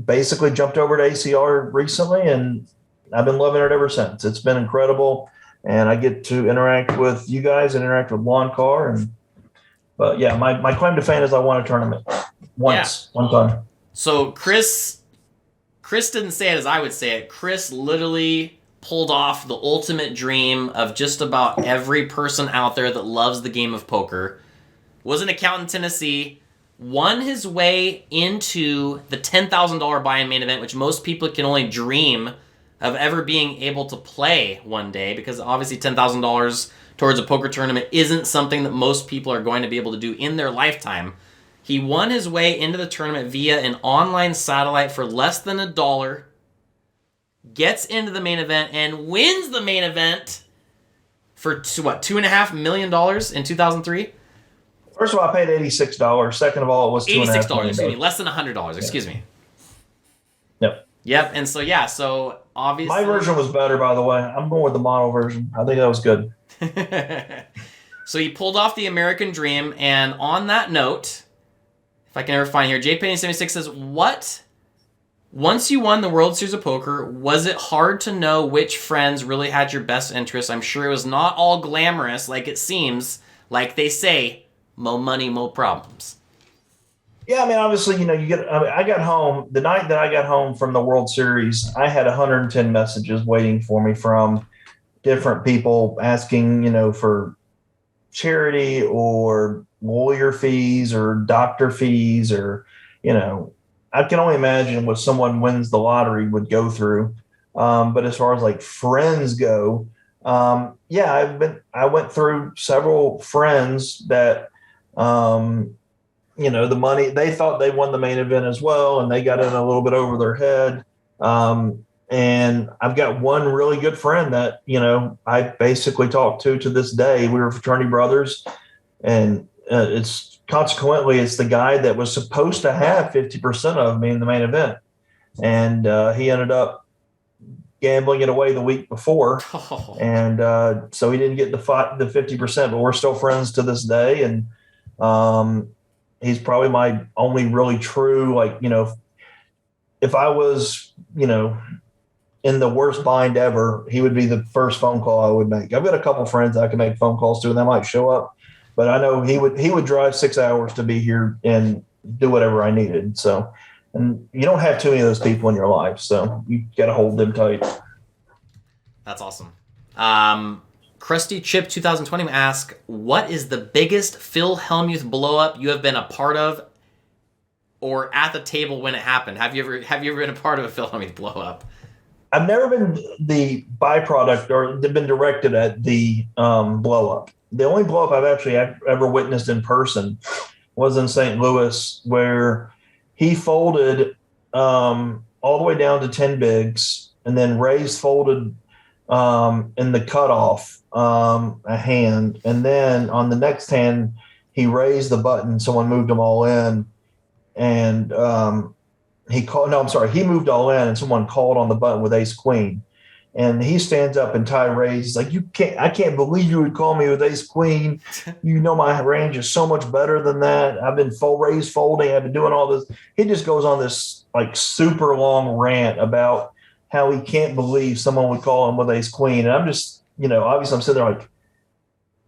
basically jumped over to ACR recently, and I've been loving it ever since. It's been incredible, and I get to interact with you guys and interact with Loncar. But yeah, my claim to fame is I won a tournament one time. So Chris didn't say it as I would say it. Chris literally pulled off the ultimate dream of just about every person out there that loves the game of poker. Was an accountant in Tennessee, won his way into the $10,000 buy-in main event, which most people can only dream of ever being able to play one day, because obviously $10,000 towards a poker tournament isn't something that most people are going to be able to do in their lifetime. He won his way into the tournament via an online satellite for less than $1, gets into the main event, and wins the main event for $2.5 million in 2003? First of all, I paid $86. Second of all, it was $2.5 million. Excuse me, less than $100. Excuse me. Yep. And so obviously my version was better, by the way. I'm going with the model version. I think that was good. So he pulled off the American dream, and on that note, if I can ever find here, JPenny76 says, once you won the World Series of Poker, was it hard to know which friends really had your best interests? I'm sure it was not all glamorous like it seems. Like they say, mo money, mo problems. Yeah, I mean, obviously, I got home, the night that I got home from the World Series, I had 110 messages waiting for me from different people asking, for charity or lawyer fees or doctor fees or, I can only imagine what someone wins the lottery would go through. But as far as like friends go, I went through several friends that, the money, they thought they won the main event as well, and they got in a little bit over their head. And I've got one really good friend that, I basically talk to this day. We were fraternity brothers, and it's the guy that was supposed to have 50% of me in the main event. And he ended up gambling it away the week before. And so he didn't get the 50%, but we're still friends to this day. And he's probably my only really true, if I was, in the worst bind ever, he would be the first phone call I would make. I've got a couple friends I can make phone calls to, and they might show up, but I know he would drive 6 hours to be here and do whatever I needed. So, and you don't have too many of those people in your life, so you got to hold them tight. That's awesome. Krusty Chip 2020 asks, what is the biggest Phil Hellmuth blow up you have been a part of or at the table when it happened? Have you ever been a part of a Phil Hellmuth blow up? I've never been the byproduct or been directed at the blow up. The only blow up I've ever witnessed in person was in St. Louis, where he folded all the way down to 10 bigs, and then raised folded in the cutoff a hand, and then on the next hand he raised the button. Someone moved them all in, and he moved all in, and someone called on the button with ace queen, and he stands up and tie raise. He's like, I can't believe you would call me with ace queen. My range is so much better than that. I've been folding. I've been doing all this. He just goes on this super long rant about how he can't believe someone would call him with ace queen. And I'm just, obviously I'm sitting there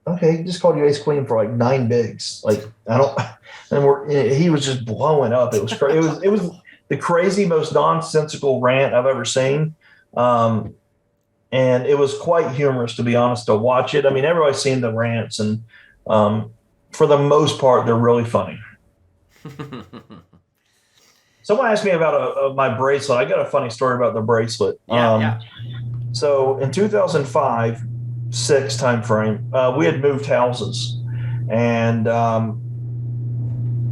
okay, he just called you ace queen for 9 bigs. He was just blowing up. It was crazy. It was the crazy, most nonsensical rant I've ever seen. And it was quite humorous, to be honest, to watch it. I mean, everybody's seen the rants, and for the most part, they're really funny. Someone asked me about my bracelet. I got a funny story about the bracelet. So in 2005, 6 time frame, we had moved houses, and I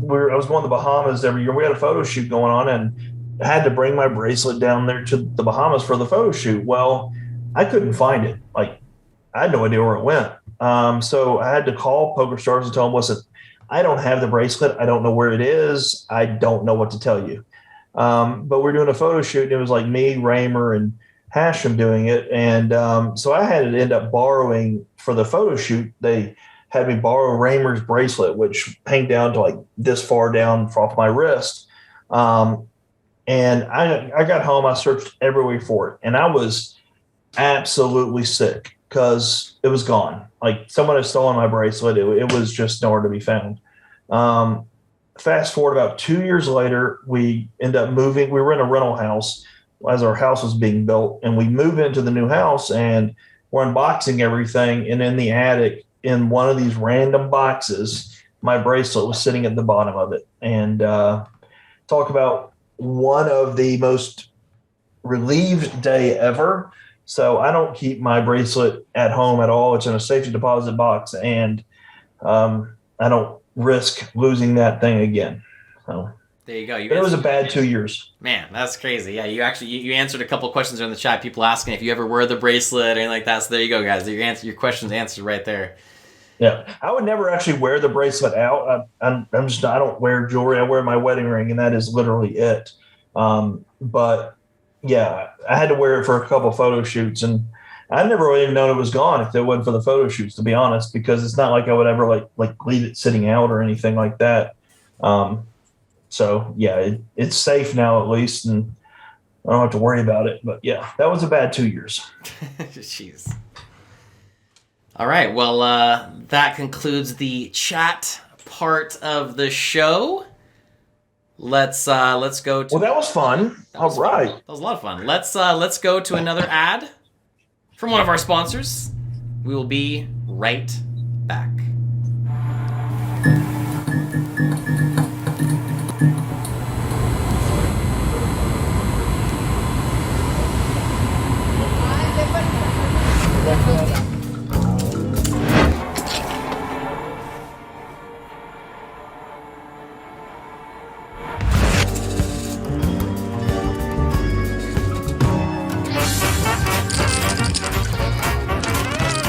was going to the Bahamas every year. We had a photo shoot going on, and I had to bring my bracelet down there to the Bahamas for the photo shoot. Well, I couldn't find it. I had no idea where it went. So I had to call PokerStars and tell them, listen, I don't have the bracelet. I don't know where it is. I don't know what to tell you. But we're doing a photo shoot, and it was like me, Raymer, and Hashem doing it. And so I had to end up borrowing for the photo shoot. They had me borrow Raymer's bracelet, which hung down to like this far down off my wrist. And I got home, I searched everywhere for it, and I was absolutely sick because it was gone. Like someone had stolen my bracelet. It was just nowhere to be found. Fast forward about 2 years later, we end up moving. We were in a rental house as our house was being built, and we move into the new house, and we're unboxing everything. And in the attic, in one of these random boxes, my bracelet was sitting at the bottom of it. And talk about one of the most relieved day ever. So I don't keep my bracelet at home at all. It's in a safety deposit box, and I don't risk losing that thing again. So there you go. It was a bad 2 years. Man, that's crazy. Yeah, you actually you answered a couple of questions in the chat. People asking if you ever wear the bracelet or anything like that. So there you go, guys. Your question's answered right there. Yeah, I would never actually wear the bracelet out. I don't wear jewelry. I wear my wedding ring, and that is literally it. But yeah, I had to wear it for a couple photo shoots, and I never really even known it was gone if it wasn't for the photo shoots, to be honest, because it's not like I would ever like leave it sitting out or anything like that. So yeah, it's safe now at least, and I don't have to worry about it. But yeah, that was a bad 2 years. Jeez. All right. Well, that concludes the chat part of the show. Let's go to. Well, that was fun. All right. That was a lot of fun. Let's go to another ad from one of our sponsors. We will be right back.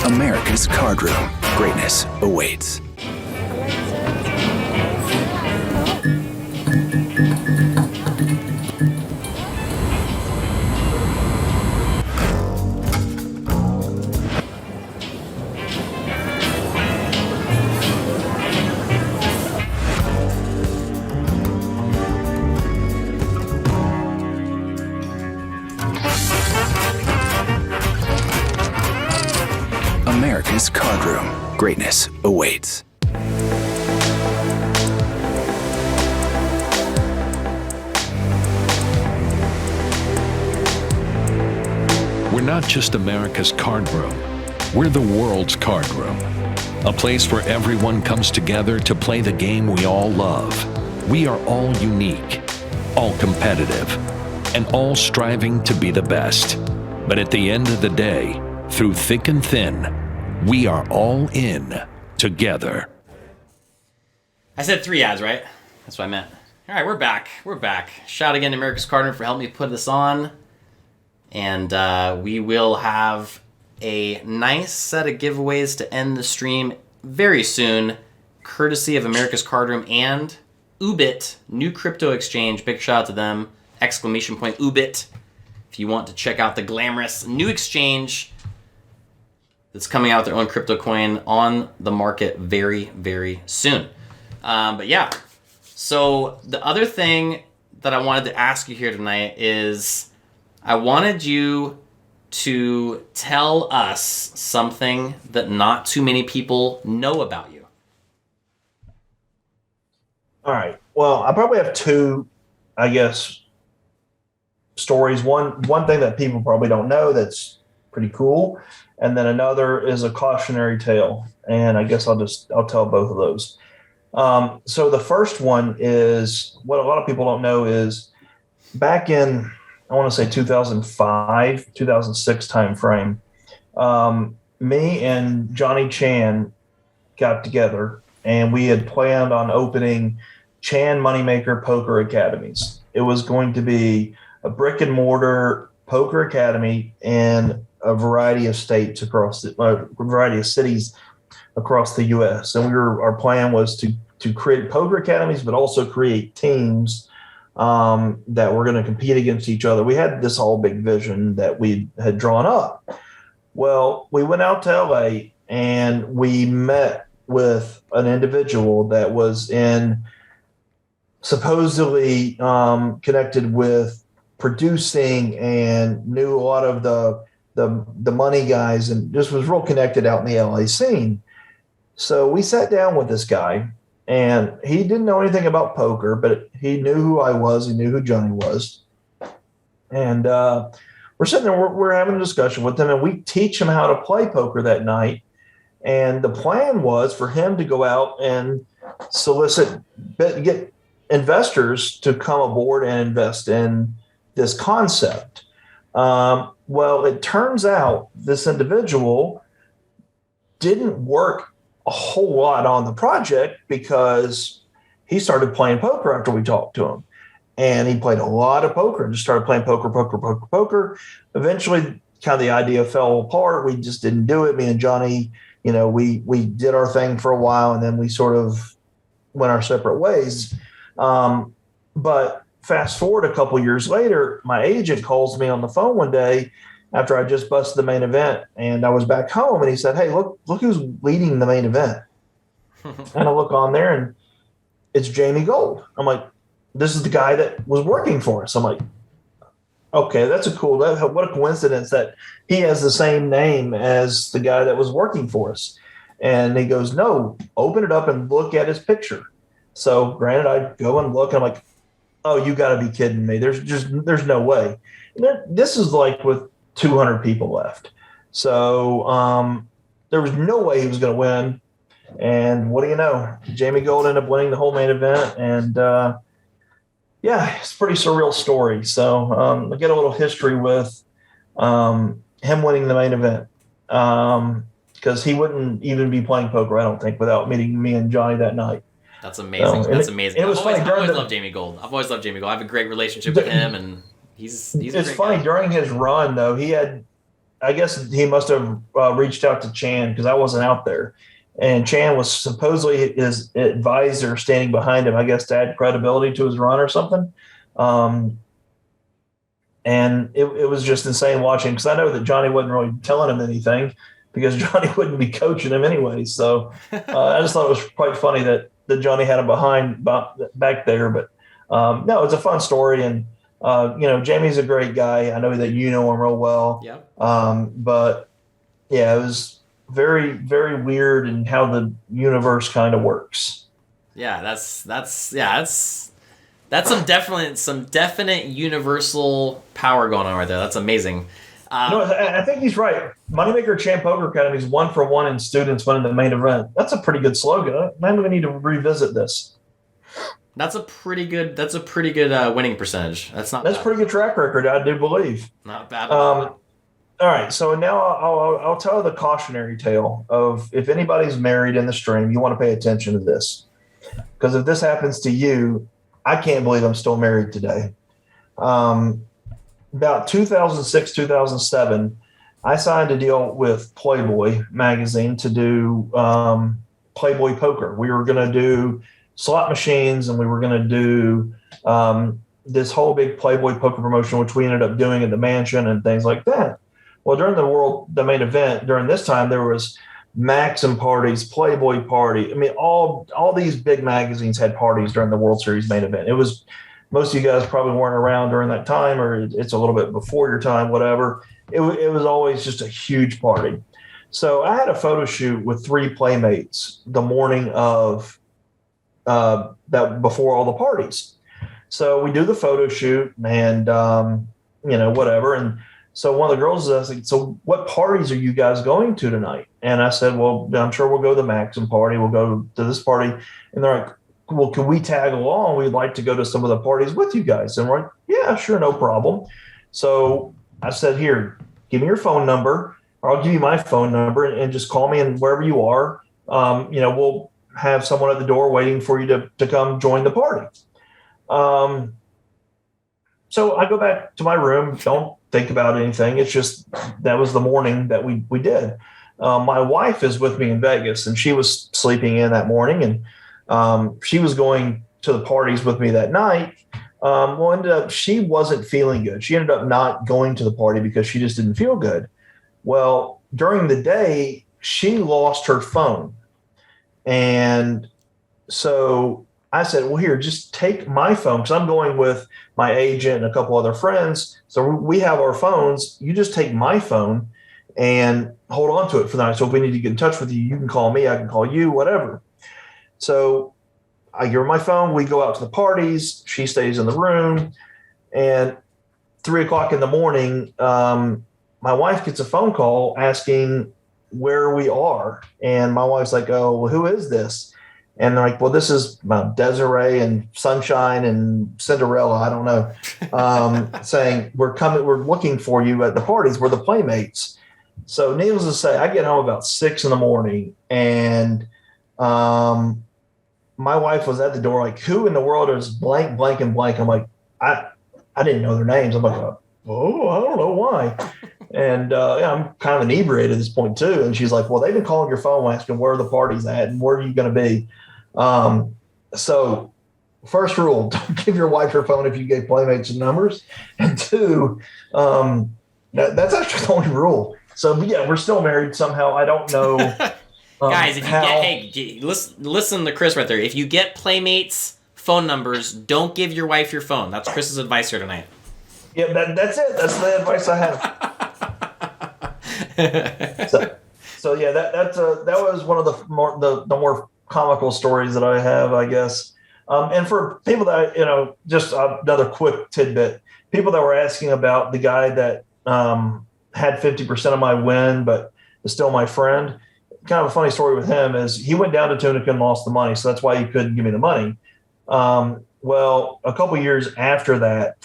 America's Card Room. Greatness awaits. America's Card Room. Greatness awaits. We're not just America's Card Room. We're the world's card room. A place where everyone comes together to play the game we all love. We are all unique, all competitive, and all striving to be the best. But at the end of the day, through thick and thin, we are all in together. I said 3 ads, right? That's what I meant. All right, we're back. We're back. Shout again to America's Card Room for helping me put this on. And we will have a nice set of giveaways to end the stream very soon, courtesy of America's Card Room and Ubit, new crypto exchange. Big shout out to them. ! Ubit. If you want to check out the glamorous new exchange that's coming out with their own crypto coin on the market very, very soon. But yeah, so the other thing that I wanted to ask you here tonight is I wanted you to tell us something that not too many people know about you. All right. Well, I probably have two, I guess, stories. One thing that people probably don't know that's pretty cool, and then another is a cautionary tale. And I guess I'll tell both of those. So the first one is what a lot of people don't know is back in, I want to say 2005, 2006 timeframe, me and Johnny Chan got together and we had planned on opening Chan Moneymaker Poker Academies. It was going to be a brick and mortar poker academy in a variety of states across a variety of cities across the U.S. And our plan was to create poker academies, but also create teams that were going to compete against each other. We had this whole big vision that we had drawn up. Well, we went out to LA and we met with an individual that was supposedly connected with producing and knew a lot of the money guys and just was real connected out in the LA scene. So we sat down with this guy, and he didn't know anything about poker, but he knew who I was. He knew who Johnny was. And we're sitting there, we're having a discussion with him, and we teach him how to play poker that night. And the plan was for him to go out and get investors to come aboard and invest in this concept. Well, it turns out this individual didn't work a whole lot on the project because he started playing poker after we talked to him. And he played a lot of poker and just started playing poker. Eventually, kind of the idea fell apart. We just didn't do it. Me and Johnny, we did our thing for a while, and then we sort of went our separate ways. But fast forward a couple years later, my agent calls me on the phone one day after I just busted the main event, and I was back home, and he said, "Hey, look who's leading the main event." And I look on there, and it's Jamie Gold. I'm like, this is the guy that was working for us. I'm like, okay, what a coincidence that he has the same name as the guy that was working for us. And he goes, "No, open it up and look at his picture." So granted, I go and look, and I'm like, oh, you got to be kidding me. There's no way. This is like with 200 people left. So there was no way he was going to win. And what do you know? Jamie Gold ended up winning the whole main event. And it's a pretty surreal story. So I get a little history with him winning the main event because he wouldn't even be playing poker, I don't think, without meeting me and Johnny that night. That's amazing. That's amazing. I've always loved Jamie Gold. I've always loved Jamie Gold. I have a great relationship with him, and he's it's funny guy. During his run though, I guess he must have reached out to Chan because I wasn't out there, and Chan was supposedly his advisor standing behind him, I guess, to add credibility to his run or something. And it was just insane watching, because I know that Johnny wasn't really telling him anything because Johnny wouldn't be coaching him anyway. So I just thought it was quite funny that Johnny had him back there. But no, it's a fun story. And, Jamie's a great guy. I know that you know him real well. Yeah. But yeah, it was very, very weird in how the universe kind of works. Yeah, that's some definite universal power going on right there. That's amazing. No, I think he's right. Moneymaker Champ Poker Academy is 1 for 1 in students winning the main event. That's a pretty good slogan. Maybe we need to revisit this. That's a pretty good winning percentage. That's a pretty good track record, I do believe. Not bad. All right, so now I'll tell the cautionary tale of if anybody's married in the stream, you want to pay attention to this, because if this happens to you, I can't believe I'm still married today. About 2006, 2007, I signed a deal with Playboy magazine to do Playboy Poker. We were going to do slot machines, and we were going to do this whole big Playboy Poker promotion, which we ended up doing at the mansion and things like that. Well, during the main event, during this time, there was Maxim parties, Playboy party. I mean, all these big magazines had parties during the World Series main event. It was, most of you guys probably weren't around during that time, or it's a little bit before your time, whatever. It was always just a huge party. So I had a photo shoot with 3 playmates the morning of that, before all the parties. So we do the photo shoot and, whatever. And so one of the girls is like, "So what parties are you guys going to tonight?" And I said, "Well, I'm sure we'll go to the Maxim party. We'll go to this party." And they're like, "Well, can we tag along? We'd like to go to some of the parties with you guys." And we're like, "Yeah, sure, no problem." So I said, "Here, give me your phone number, or I'll give you my phone number, and just call me, and wherever you are, we'll have someone at the door waiting for you to come join the party." So I go back to my room, don't think about anything. It's just, that was the morning that we did. My wife is with me in Vegas, and she was sleeping in that morning, and she was going to the parties with me that night. Well, ended up she wasn't feeling good. She ended up not going to the party because she just didn't feel good. Well, during the day, she lost her phone, and so I said, well, here, just take my phone because I'm going with my agent and a couple other friends. So we have our phones. You just take my phone and hold on to it for the night. So if we need to get in touch with you, you can call me, I can call you, whatever. So I give her my phone. We go out to the parties. She stays in the room. And 3:00 in the morning, my wife gets a phone call asking where we are. And my wife's like, oh, well, who is this? And they're like, well, this is Desiree and Sunshine and Cinderella. I don't know. Saying we're looking for you at the parties. We're the Playmates. So needless to say, I get home about 6 a.m. and my wife was at the door like, who in the world is blank, blank, and blank? I'm like, I didn't know their names. I'm like, oh, I don't know why. And I'm kind of inebriated at this point too. And she's like, well, they've been calling your phone asking where are the parties at and where are you going to be? So first rule, don't give your wife your phone if you gave Playmates numbers. And two, that's actually the only rule. So yeah, we're still married somehow. I don't know. Guys, if you listen to Chris right there. If you get Playmates phone numbers, don't give your wife your phone. That's Chris's advice here tonight. Yeah, that's it. That's the advice I have. So yeah, that was one of the more comical stories that I have, I guess. And for people that just another quick tidbit, people that were asking about the guy that had 50% of my win, but is still my friend. Kind of a funny story with him is he went down to Tunica and lost the money, so that's why he couldn't give me the money. Well, a couple years after that,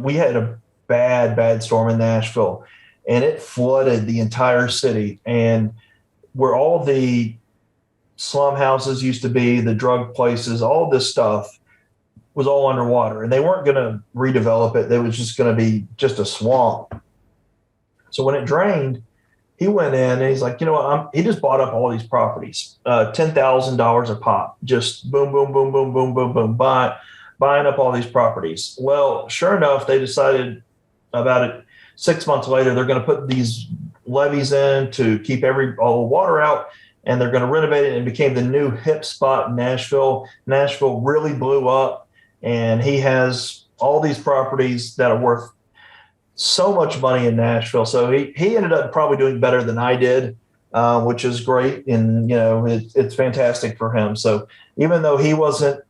we had a bad storm in Nashville, and it flooded the entire city. And where all the slum houses used to be, the drug places, all this stuff was all underwater, and they weren't going to redevelop it. It was just going to be just a swamp. So when it drained, he went in and he's like, you know what? He just bought up all these properties, $10,000 a pop, just boom, boom, boom, boom, boom, boom, boom, buying up all these properties. Well, sure enough, they decided about it 6 months later, they're going to put these levees in to keep all the water out, and they're going to renovate it, and it became the new hip spot in Nashville. Nashville really blew up, and he has all these properties that are worth so much money in Nashville. So he ended up probably doing better than I did, which is great. And, it's fantastic for him. So even though he wasn't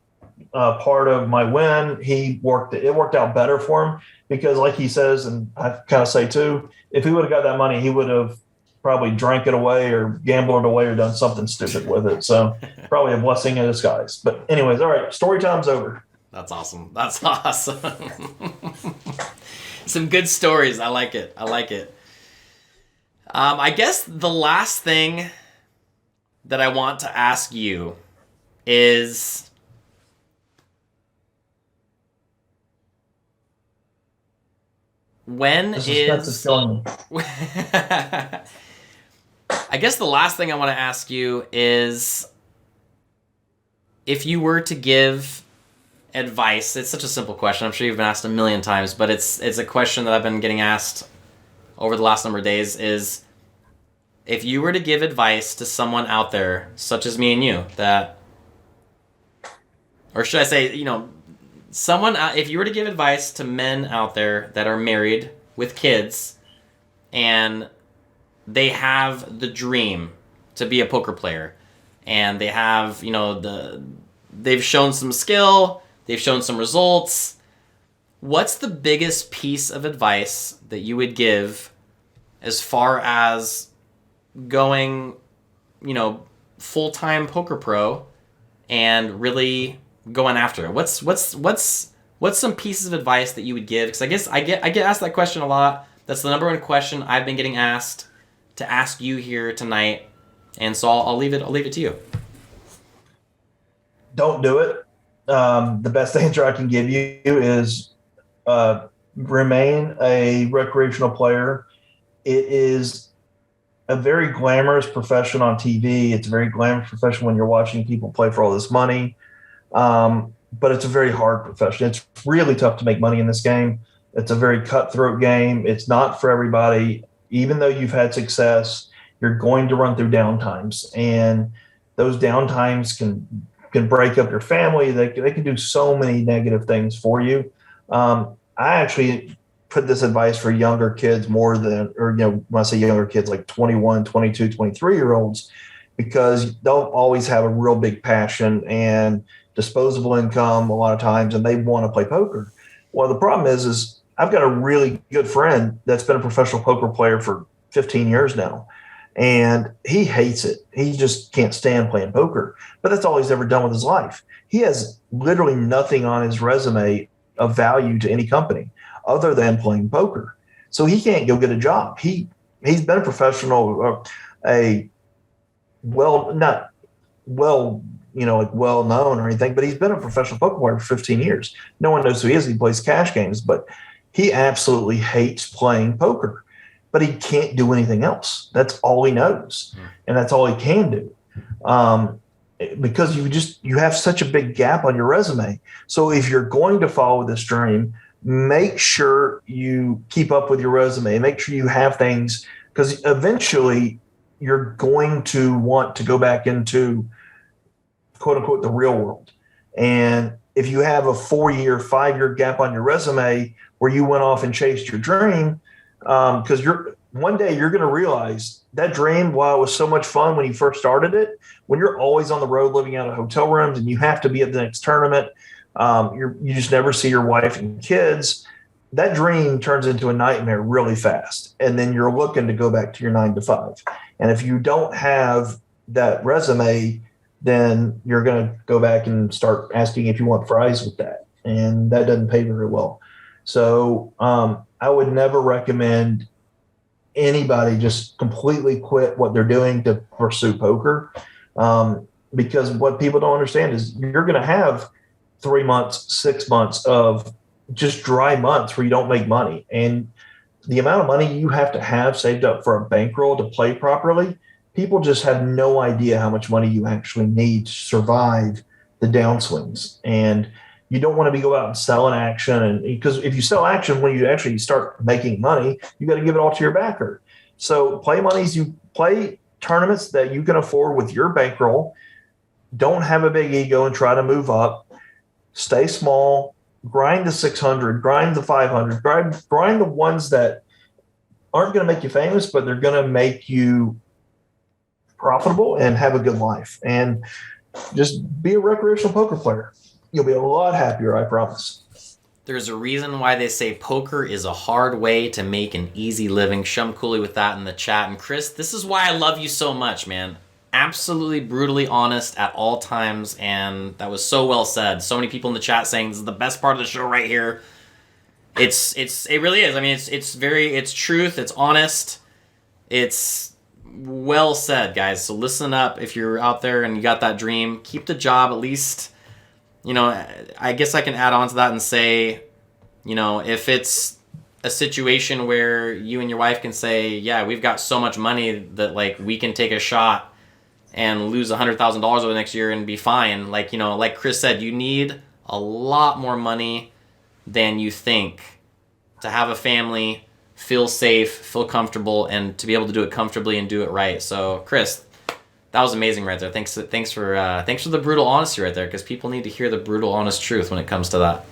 part of my win, it worked out better for him because like he says, and I kind of say too, if he would have got that money, he would have probably drank it away or gambled it away or done something stupid with it. So probably a blessing in disguise. But anyways, all right, story time's over. That's awesome. That's awesome. Some good stories. I like it. I guess the last thing that I want to ask you is I guess the last thing I want to ask you is if you were to give advice. It's such a simple question. I'm sure you've been asked a million times, but it's a question that I've been getting asked over the last number of days is if you were to give advice to someone out there, such as me and you, or should I say, someone, if you were to give advice to men out there that are married with kids and they have the dream to be a poker player and they have, they've shown some skill, they've shown some results. What's the biggest piece of advice that you would give as far as going, full-time poker pro and really going after it? What's some pieces of advice that you would give? Because I guess I get asked that question a lot. That's the number one question I've been getting asked to ask you here tonight, and so I'll leave it to you. Don't do it. The best answer I can give you is remain a recreational player. It is a very glamorous profession on TV. It's a very glamorous profession when you're watching people play for all this money. But it's a very hard profession. It's really tough to make money in this game. It's a very cutthroat game. It's not for everybody. Even though you've had success, you're going to run through downtimes, and those downtimes can break up your family. They can do so many negative things for you. I actually put this advice for younger kids more than, or, when I say younger kids, like 21, 22, 23-year-olds, because they'll always have a real big passion and disposable income a lot of times, and they want to play poker. Well, the problem is I've got a really good friend that's been a professional poker player for 15 years now, and he hates it. He just can't stand playing poker, but that's all he's ever done with his life. He has literally nothing on his resume of value to any company other than playing poker. So he can't go get a job. He's been a professional, not well known or anything, but he's been a professional poker player for 15 years. No one knows who he is. He plays cash games, but he absolutely hates playing poker, but he can't do anything else. That's all he knows. And that's all he can do. Because you have such a big gap on your resume. So if you're going to follow this dream, make sure you keep up with your resume. Make sure you have things, because eventually you're going to want to go back into, quote unquote, the real world. And if you have a 4-year, 5-year gap on your resume where you went off and chased your dream, because one day you're going to realize that dream, while it was so much fun when you first started it, when you're always on the road living out of hotel rooms and you have to be at the next tournament, you just never see your wife and kids, that dream turns into a nightmare really fast. And then you're looking to go back to your 9 to 5. And if you don't have that resume, then you're going to go back and start asking if you want fries with that. And that doesn't pay very well. So I would never recommend anybody just completely quit what they're doing to pursue poker. Because what people don't understand is you're going to have 3 months, 6 months of just dry months where you don't make money. And the amount of money you have to have saved up for a bankroll to play properly, people just have no idea how much money you actually need to survive the downswings. And you don't want to be go out and selling action. And because if you sell action, when you actually start making money, you got to give it all to your backer. So you play tournaments that you can afford with your bankroll. Don't have a big ego and try to move up. Stay small, grind the 600, grind the 500, grind the ones that aren't going to make you famous, but they're going to make you profitable and have a good life. And just be a recreational poker player. You'll be a lot happier, I promise. There's a reason why they say poker is a hard way to make an easy living. Shum Cooley with that in the chat. And Chris, this is why I love you so much, man. Absolutely brutally honest at all times, and that was so well said. So many people in the chat saying this is the best part of the show right here. It really is. I mean, it's truth, it's honest, it's well said, guys. So listen up if you're out there and you got that dream. Keep the job at least. I guess I can add on to that and say, if it's a situation where you and your wife can say, yeah, we've got so much money that like we can take a shot and lose $100,000 over the next year and be fine. Like Chris said, you need a lot more money than you think to have a family, feel safe, feel comfortable, and to be able to do it comfortably and do it right. So, Chris, that was amazing right there. Thanks for the brutal honesty right there, because people need to hear the brutal, honest truth when it comes to that.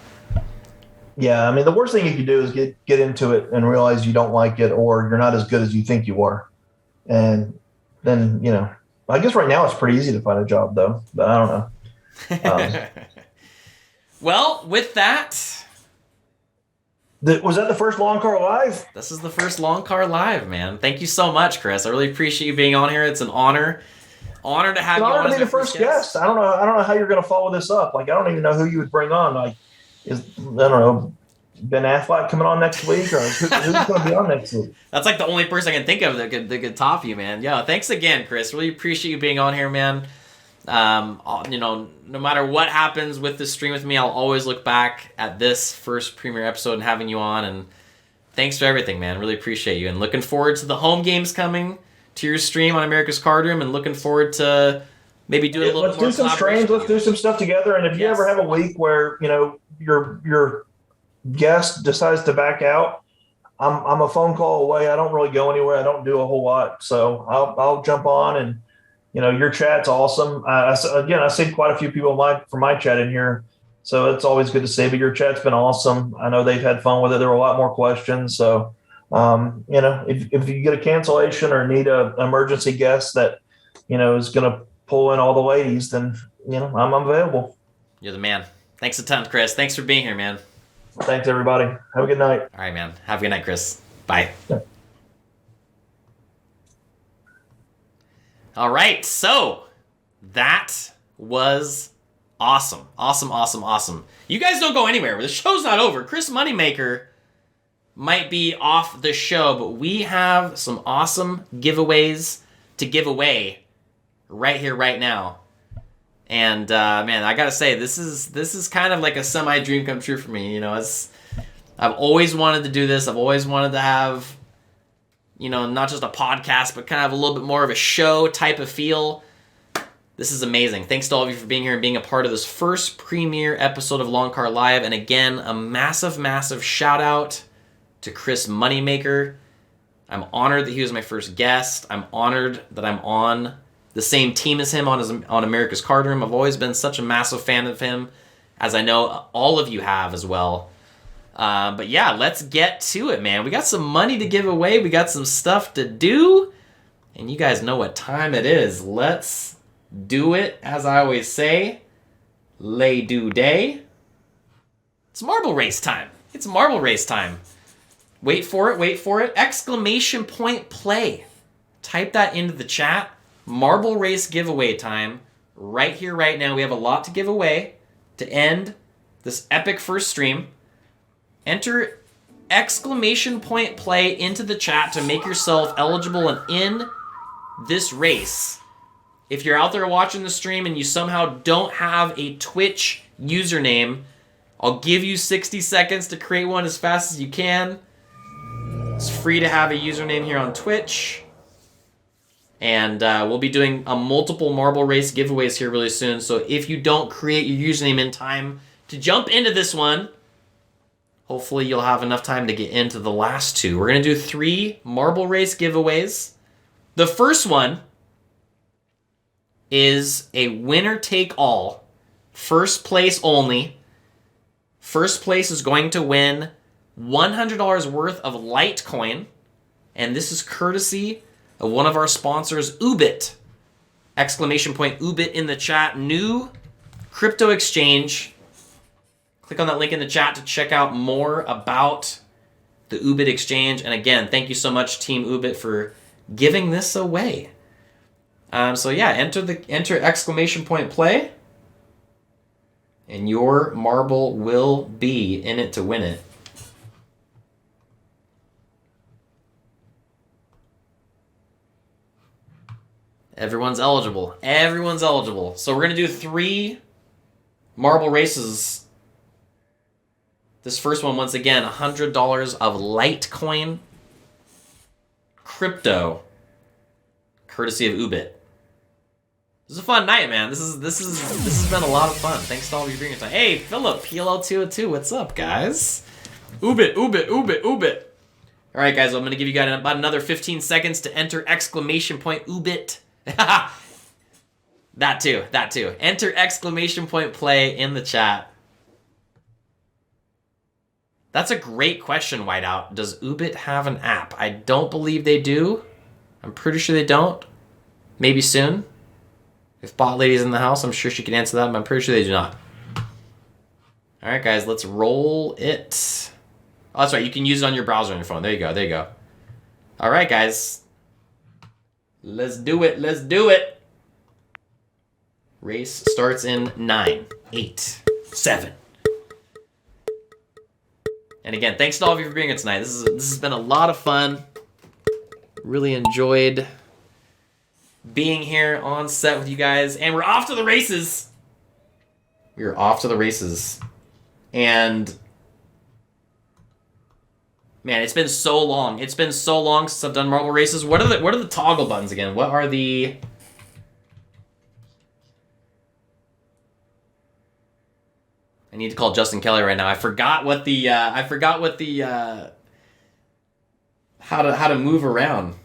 Yeah, I mean, the worst thing you can do is get into it and realize you don't like it, or you're not as good as you think you are, and then I guess right now it's pretty easy to find a job, though, but I don't know. Well, with that... Was that the first Loncar Live? This is the first Loncar Live, man. Thank you so much, Chris. I really appreciate you being on here. It's an honor. Honor to have you on. Honor to be the first guest. I don't know how you're going to follow this up. Like, I don't even know who you would bring on. Like, I don't know, Ben Affleck coming on next week, or who's going to be on next week? That's like the only person I can think of that could top you, man. Yeah, thanks again, Chris. Really appreciate you being on here, man. No matter what happens with this stream with me, I'll always look back at this first premiere episode and having you on. And thanks for everything, man. Really appreciate you. And looking forward to the home games coming to your stream on America's Card Room, and looking forward to maybe doing a little Let's bit more do some streams. Let's do some stuff together. And if you ever have a week where your guest decides to back out, I'm a phone call away. I don't really go anywhere. I don't do a whole lot, so I'll jump on. And your chat's awesome. I see quite a few people from my chat in here, so it's always good to see. But your chat's been awesome. I know they've had fun with it. There were a lot more questions. So if you get a cancellation or need an emergency guest that is going to pull in all the ladies, then I'm available. You're the man. Thanks a ton, Chris. Thanks for being here, man. Thanks, everybody. Have a good night. All right, man. Have a good night, Chris. Bye. Yeah. All right, so that was awesome. Awesome. You guys don't go anywhere. The show's not over. Chris Moneymaker might be off the show, but we have some awesome giveaways to give away right here, right now. And man, I gotta say, this is kind of like a semi-dream come true for me. I've always wanted to do this. I've always wanted to have, not just a podcast, but kind of a little bit more of a show type of feel. This is amazing. Thanks to all of you for being here and being a part of this first premiere episode of Loncar Live. And again, a massive, massive shout out to Chris Moneymaker. I'm honored that he was my first guest. I'm honored that I'm on the same team as him on America's Card Room. I've always been such a massive fan of him, as I know all of you have as well. But yeah, let's get to it, man. We got some money to give away. We got some stuff to do. And you guys know what time it is. Let's do it, as I always say. Lay do day. It's marble race time. Wait for it. Exclamation point play. Type that into the chat. Marble race giveaway time. Right here, right now. We have a lot to give away to end this epic first stream. Enter exclamation point play into the chat to make yourself eligible and in this race. If you're out there watching the stream and you somehow don't have a Twitch username, I'll give you 60 seconds to create one as fast as you can. It's free to have a username here on Twitch. And we'll be doing a multiple marble race giveaways here really soon. So if you don't create your username in time to jump into this one, hopefully you'll have enough time to get into the last two. We're going to do 3 marble race giveaways. The first one is a winner take all. First place only. First place is going to win $100 worth of Litecoin. And this is courtesy of one of our sponsors, Ubit. Exclamation point Ubit in the chat. New crypto exchange. Click on that link in the chat to check out more about the Ubit exchange. And again, thank you so much, Team Ubit, for giving this away. So yeah, enter exclamation point play, and your marble will be in it to win it. Everyone's eligible. So we're going to do 3 marble races. This first one, once again, $100 of Litecoin crypto, courtesy of Ubit. This is a fun night, man. This has been a lot of fun. Thanks to all of you for being here. Hey, Philip, PLL202, what's up, guys? Ubit. All right, guys, I'm going to give you guys about another 15 seconds to enter exclamation point Ubit. That too. Enter exclamation point play in the chat. That's a great question, Whiteout. Does Ubit have an app? I don't believe they do. I'm pretty sure they don't. Maybe soon. If Bot Lady's in the house, I'm sure she can answer that, but I'm pretty sure they do not. All right, guys, let's roll it. Oh, that's right. You can use it on your browser on your phone. There you go. All right, guys. Let's do it. Race starts in 9, 8, 7. And again, thanks to all of you for being here tonight. This has been a lot of fun. Really enjoyed being here on set with you guys. And we're off to the races. And Man, it's been so long. It's been so long since I've done marble races. What are the toggle buttons again? What are the... I need to call Justin Kelly right now. I forgot what the how to move around.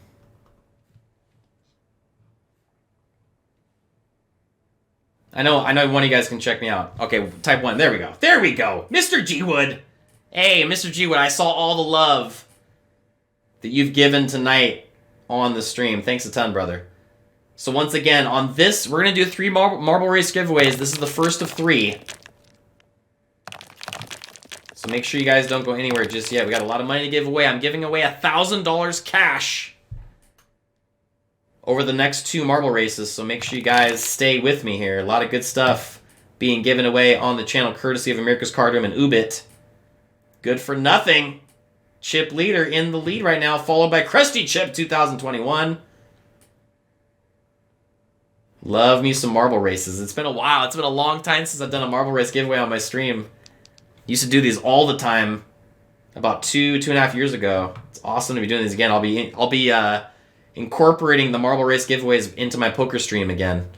I know one of you guys can check me out. Okay, type 1. There we go. There we go. Mr. G Wood. Hey, Mr. G Wood, I saw all the love that you've given tonight on the stream. Thanks a ton, brother. So once again, on this, we're going to do 3 marble race giveaways. This is the first of 3. So make sure you guys don't go anywhere just yet. We got a lot of money to give away. I'm giving away $1,000 cash over the next 2 marble races. So make sure you guys stay with me here. A lot of good stuff being given away on the channel, courtesy of America's Card Room and Ubit. Good for nothing. Chip Leader in the lead right now, followed by Krusty Chip 2021. Love me some marble races. It's been a while. It's been a long time since I've done a marble race giveaway on my stream. Used to do these all the time about 2.5 years ago. It's awesome to be doing these again. I'll be incorporating the marble race giveaways into my poker stream again.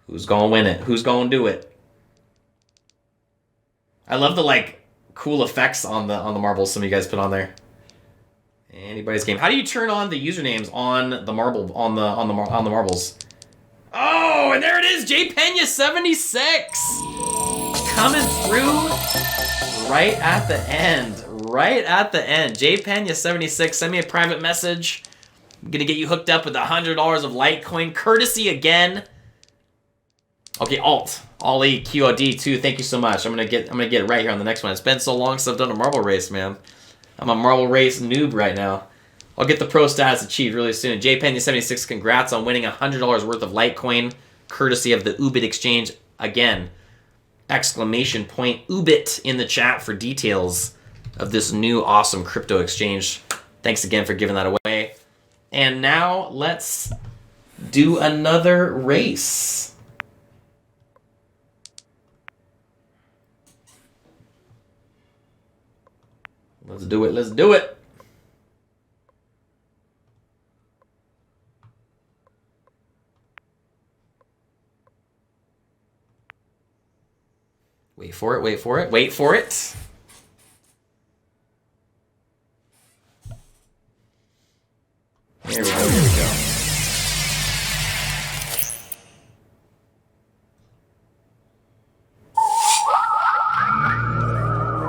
Who's gonna win it? Who's gonna do it? I love the cool effects on the marbles some of you guys put on there. Anybody's game. How do you turn on the usernames on the marbles? Oh, and there it is, J Pena 76 coming through right at the end. Right at the end. J Pena 76, send me a private message. I'm gonna get you hooked up with $100 of Litecoin, courtesy again. Okay, Ollie QOD 2. Thank you so much. I'm gonna get it right here on the next one. It's been so long since I've done a marble race, man. I'm a marble race noob right now. I'll get the pro status achieved really soon. J Pena 76, congrats on winning $100 worth of Litecoin, courtesy of the Ubit exchange. Again, exclamation point Ubit in the chat for details of this new awesome crypto exchange. Thanks again for giving that away. And now let's do another race. Let's do it. Let's do it. Wait for it. Wait for it. Wait for it. There we go. Here we go.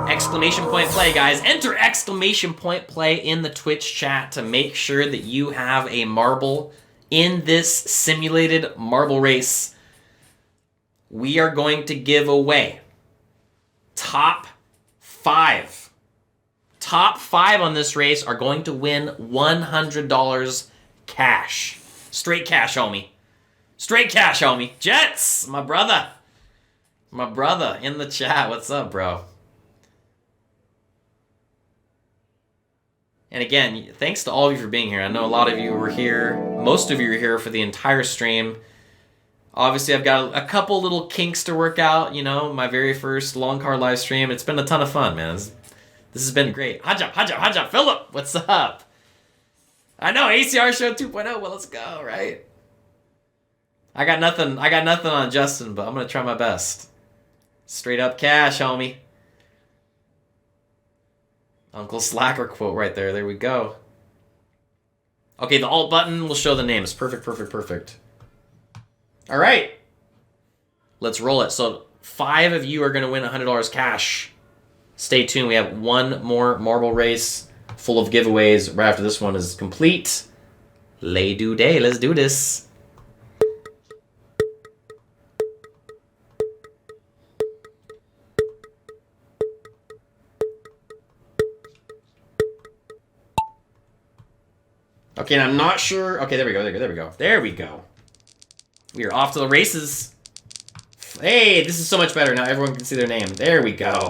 Exclamation point play, guys. Enter exclamation point play in the Twitch chat to make sure that you have a marble in this simulated marble race. We are going to give away top 5. Top 5 on this race are going to win $100 cash. Straight cash, homie. Straight cash, homie. Jets, my brother. My brother in the chat. What's up, bro? And again, thanks to all of you for being here. I know a lot of you were here. Most of you were here for the entire stream. Obviously, I've got a couple little kinks to work out. You know, my very first Loncar Live stream. It's been a ton of fun, man. This has been great. Hajab, Philip, what's up? I know, ACR Show 2.0. Well, let's go, right? I got nothing on Justin, but I'm gonna try my best. Straight up cash, homie. Uncle Slacker quote right there. There we go. Okay, the alt button will show the names. Perfect. All right. Let's roll it. So 5 of you are going to win $100 cash. Stay tuned. We have one more marble race full of giveaways right after this one is complete. Lay do day. Let's do this. Okay, and I'm not sure. Okay, there we go. There we go. We are off to the races. Hey, this is so much better. Now everyone can see their name. There we go.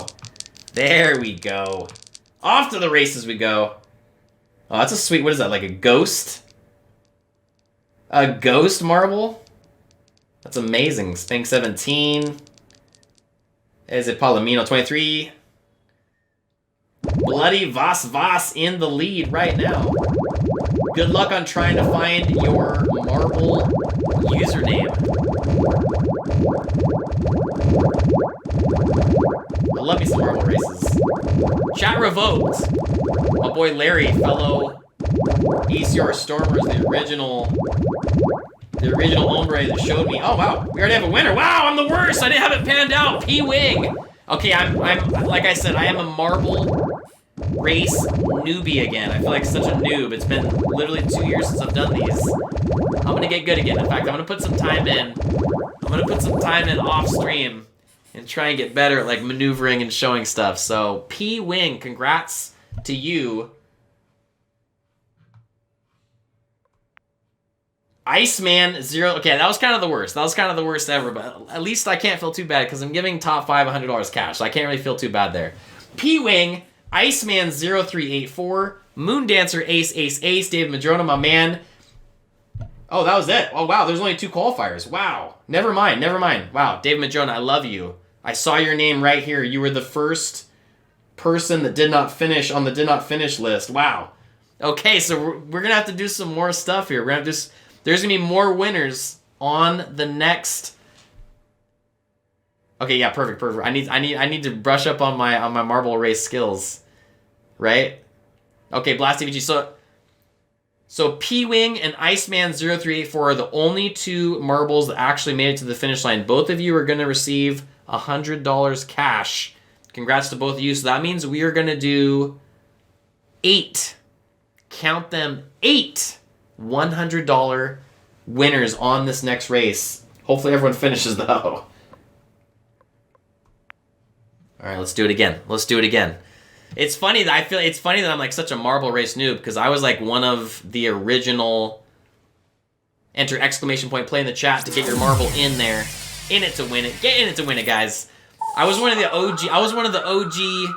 Off to the races we go. Oh, that's a sweet, what is that, like a ghost? A ghost marble? That's amazing. Spank 17. Is it Palomino 23? Bloody Vas in the lead right now. Good luck on trying to find your marble username. I love me some marble races. Chat revoked. My boy Larry, fellow ECR Stormers, the original hombre that showed me. Oh wow, we already have a winner. Wow, I'm the worst. I didn't have it panned out. P-Wing. Okay, I'm like I said, I am a marble race newbie again. I feel like such a noob. It's been literally 2 years since I've done these. I'm gonna get good again. In fact, I'm gonna put some time in. I'm gonna put some time in off stream and try and get better at like maneuvering and showing stuff. So P-Wing, congrats to you. Iceman 0. Okay, that was kind of the worst. That was kind of the worst ever, but at least I can't feel too bad because I'm giving top 5 $100 cash, so I can't really feel too bad there. P-Wing, Iceman 0384, Moondancer Ace, David Madrona, my man. Oh, that was it. Oh, wow, there's only 2 qualifiers. Wow. Never mind. Wow, David Madrona, I love you. I saw your name right here. You were the first person that did not finish on the did not finish list. Wow. Okay, so we're going to have to do some more stuff here. We're going to have to There's going to be more winners on the next. Okay, yeah, perfect. I need to brush up on my marble race skills. Right? Okay, Blast TVG. So P-Wing and Iceman 0384 are the only 2 marbles that actually made it to the finish line. Both of you are going to receive $100 cash. Congrats to both of you. So that means we are going to do 8. Count them, 8 $100 winners on this next race. Hopefully everyone finishes though. All right, let's do it again. It's funny that I'm like such a marble race noob because I was like one of the original. Enter exclamation point play in the chat to get your marble in there. In it to win it. Get in it to win it, guys. I was one of the OG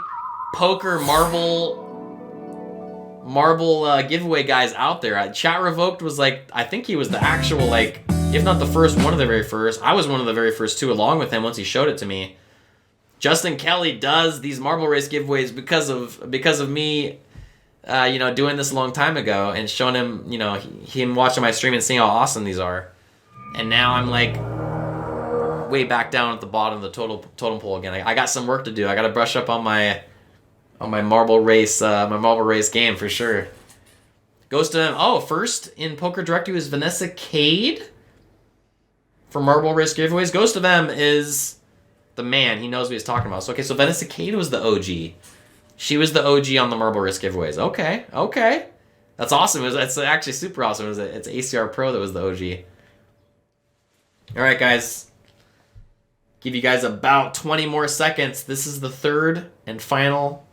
poker marble giveaway guys out there. Chat Revoked was like, I think he was the actual like, if not the first, one of the very first. I was one of the very first too, along with him once he showed it to me. Justin Kelly does these marble race giveaways because of me, doing this a long time ago and showing him, him watching my stream and seeing how awesome these are. And now I'm like way back down at the bottom of the totem pole again. I got some work to do. I got to brush up on my marble race game for sure. Goes to him. Oh, first in Poker Directory was Vanessa Cade for marble race giveaways. Ghost of M is the man. He knows what he's talking about. So Vanessa Cade was the OG. She was the OG on the marble race giveaways. Okay. That's awesome. It's actually super awesome. It's ACR Pro that was the OG. All right, guys. Give you guys about 20 more seconds. This is the third and final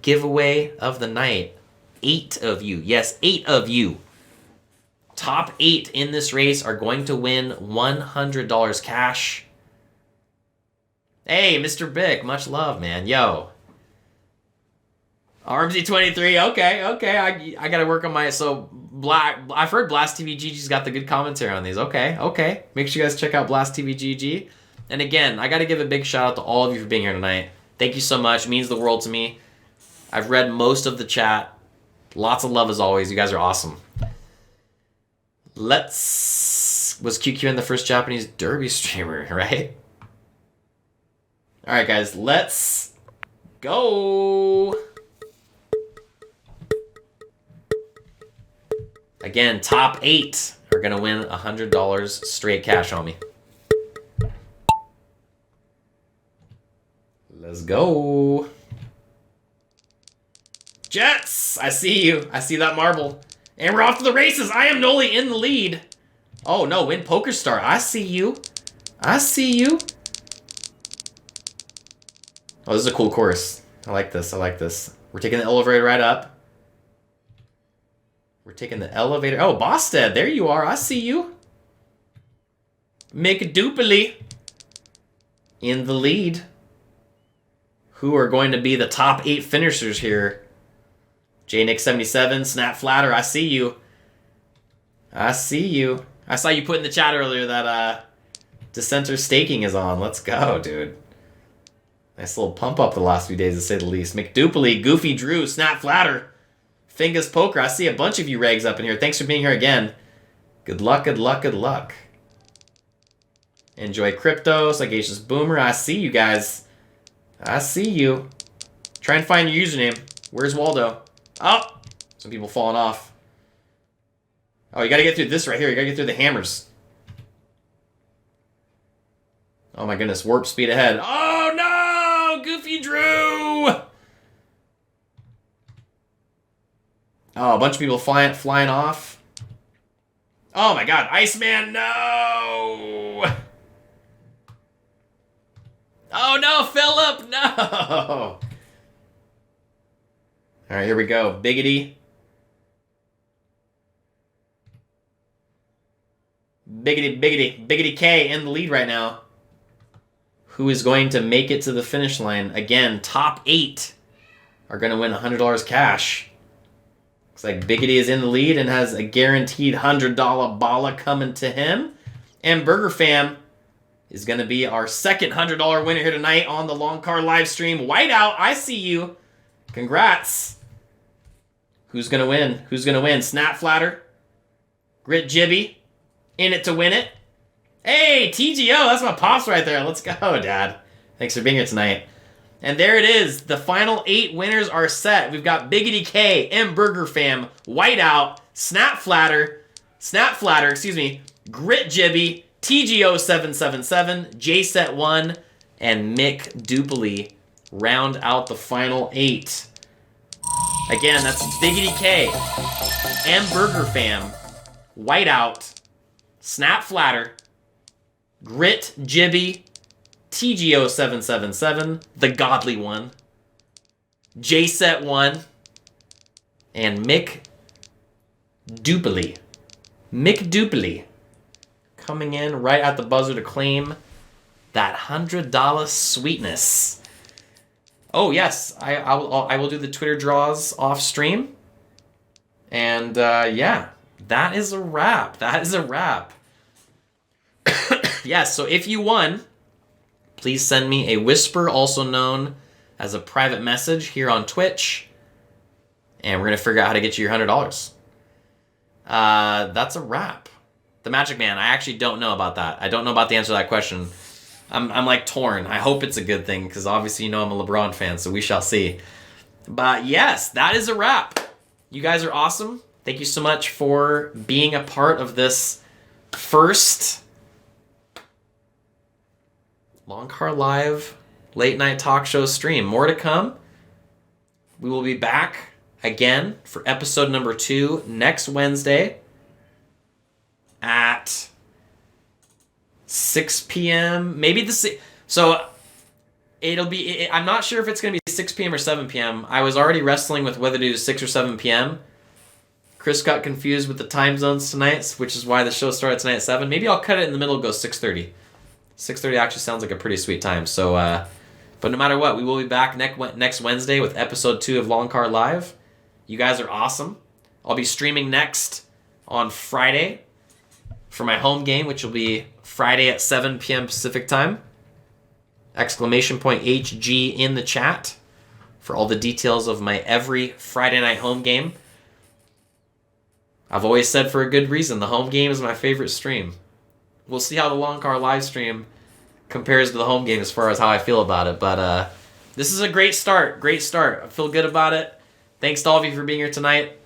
giveaway of the night. 8 of you. Yes, 8 of you. Top 8 in this race are going to win $100 cash. Hey, Mr. Bick, much love, man. Yo. RMZ23, okay. I gotta work on my... I've heard Blast TV GG's got the good commentary on these. Okay. Make sure you guys check out Blast TV GG. And again, I gotta give a big shout out to all of you for being here tonight. Thank you so much. It means the world to me. I've read most of the chat. Lots of love as always. You guys are awesome. Was QQN the first Japanese derby streamer, right? Alright guys, let's go! Again, top 8 are gonna win $100 straight cash on me. Let's go! Jets! I see you. I see that marble. And we're off to the races. I am Noli in the lead. Oh no, win Poker Star. I see you. Oh, this is a cool course. I like this. We're taking the elevator right up. Oh, Bosted. There you are. I see you. McDupely in the lead. Who are going to be the top 8 finishers here? JNick77, Snap Flatter, I see you. I saw you put in the chat earlier that Dissenter Staking is on. Let's go, dude. Nice little pump up the last few days, to say the least. McDupley, Goofy Drew, Snap Flatter, Fingus Poker. I see a bunch of you regs up in here. Thanks for being here again. Good luck, good luck, good luck. Enjoy Crypto, Sagacious Boomer. I see you guys. I see you. Try and find your username. Where's Waldo? Oh! Some people falling off. Oh, you gotta get through this right here. You gotta get through the hammers. Oh my goodness, warp speed ahead. Oh no! Goofy Drew! Oh, a bunch of people flying off. Oh my god, Iceman, no! Oh no, Philip, no! Alright, here we go. Biggity. Biggity K in the lead right now. Who is going to make it to the finish line? Again, top 8 are going to win $100 cash. Looks like Biggity is in the lead and has a guaranteed $100 balla coming to him. And Burger Fam is going to be our second $100 winner here tonight on the Loncar live stream. Whiteout, I see you. Congrats. Who's going to win? Who's going to win? Snap Flatter. Grit Jibby. In it to win it. Hey, TGO, that's my pops right there. Let's go, Dad. Thanks for being here tonight. And there it is. The final 8 winners are set. We've got Biggity K, M Burger Fam, Whiteout, Snap Flatter, Grit Jibby, TGO777, JSet1, and Mick Dupley round out the final 8. Again, that's Biggity K, M Burger Fam, Whiteout, Snap Flatter, Grit Jibby, TGO777, the godly one, JSet1, and Mick Dupley. Mick Dupley coming in right at the buzzer to claim that $100 sweetness. Oh yes, I will do the Twitter draws off stream. And yeah, that is a wrap. That is a wrap. Yes, so if you won, please send me a whisper, also known as a private message here on Twitch. And we're going to figure out how to get you your $100. That's a wrap. The Magic Man, I actually don't know about that. I don't know about the answer to that question. I'm like torn. I hope it's a good thing, because obviously you know I'm a LeBron fan, so we shall see. But yes, that is a wrap. You guys are awesome. Thank you so much for being a part of this first Loncar Live late night talk show stream. More to come. We will be back again for episode number 2 next Wednesday at 6 p.m. Maybe so it'll be, I'm not sure if it's going to be 6 p.m. or 7 p.m. I was already wrestling with whether to do 6 or 7 p.m. Chris got confused with the time zones tonight, which is why the show started tonight at 7. Maybe I'll cut it in the middle and go 6:30. 6:30 actually sounds like a pretty sweet time. So, but no matter what, we will be back next Wednesday with episode 2 of Loncar Live. You guys are awesome. I'll be streaming next on Friday for my home game, which will be Friday at 7 p.m. Pacific time. !HG in the chat for all the details of my every Friday night home game. I've always said for a good reason, the home game is my favorite stream. We'll see how the Loncar live stream compares to the home game as far as how I feel about it. But this is a great start. Great start. I feel good about it. Thanks to all of you for being here tonight.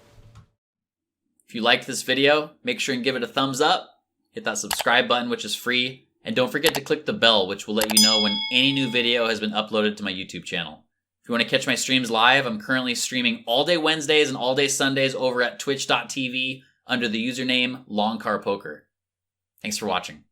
If you liked this video, make sure and give it a thumbs up. Hit that subscribe button, which is free. And don't forget to click the bell, which will let you know when any new video has been uploaded to my YouTube channel. If you want to catch my streams live, I'm currently streaming all day Wednesdays and all day Sundays over at twitch.tv under the username Loncar Poker. Thanks for watching.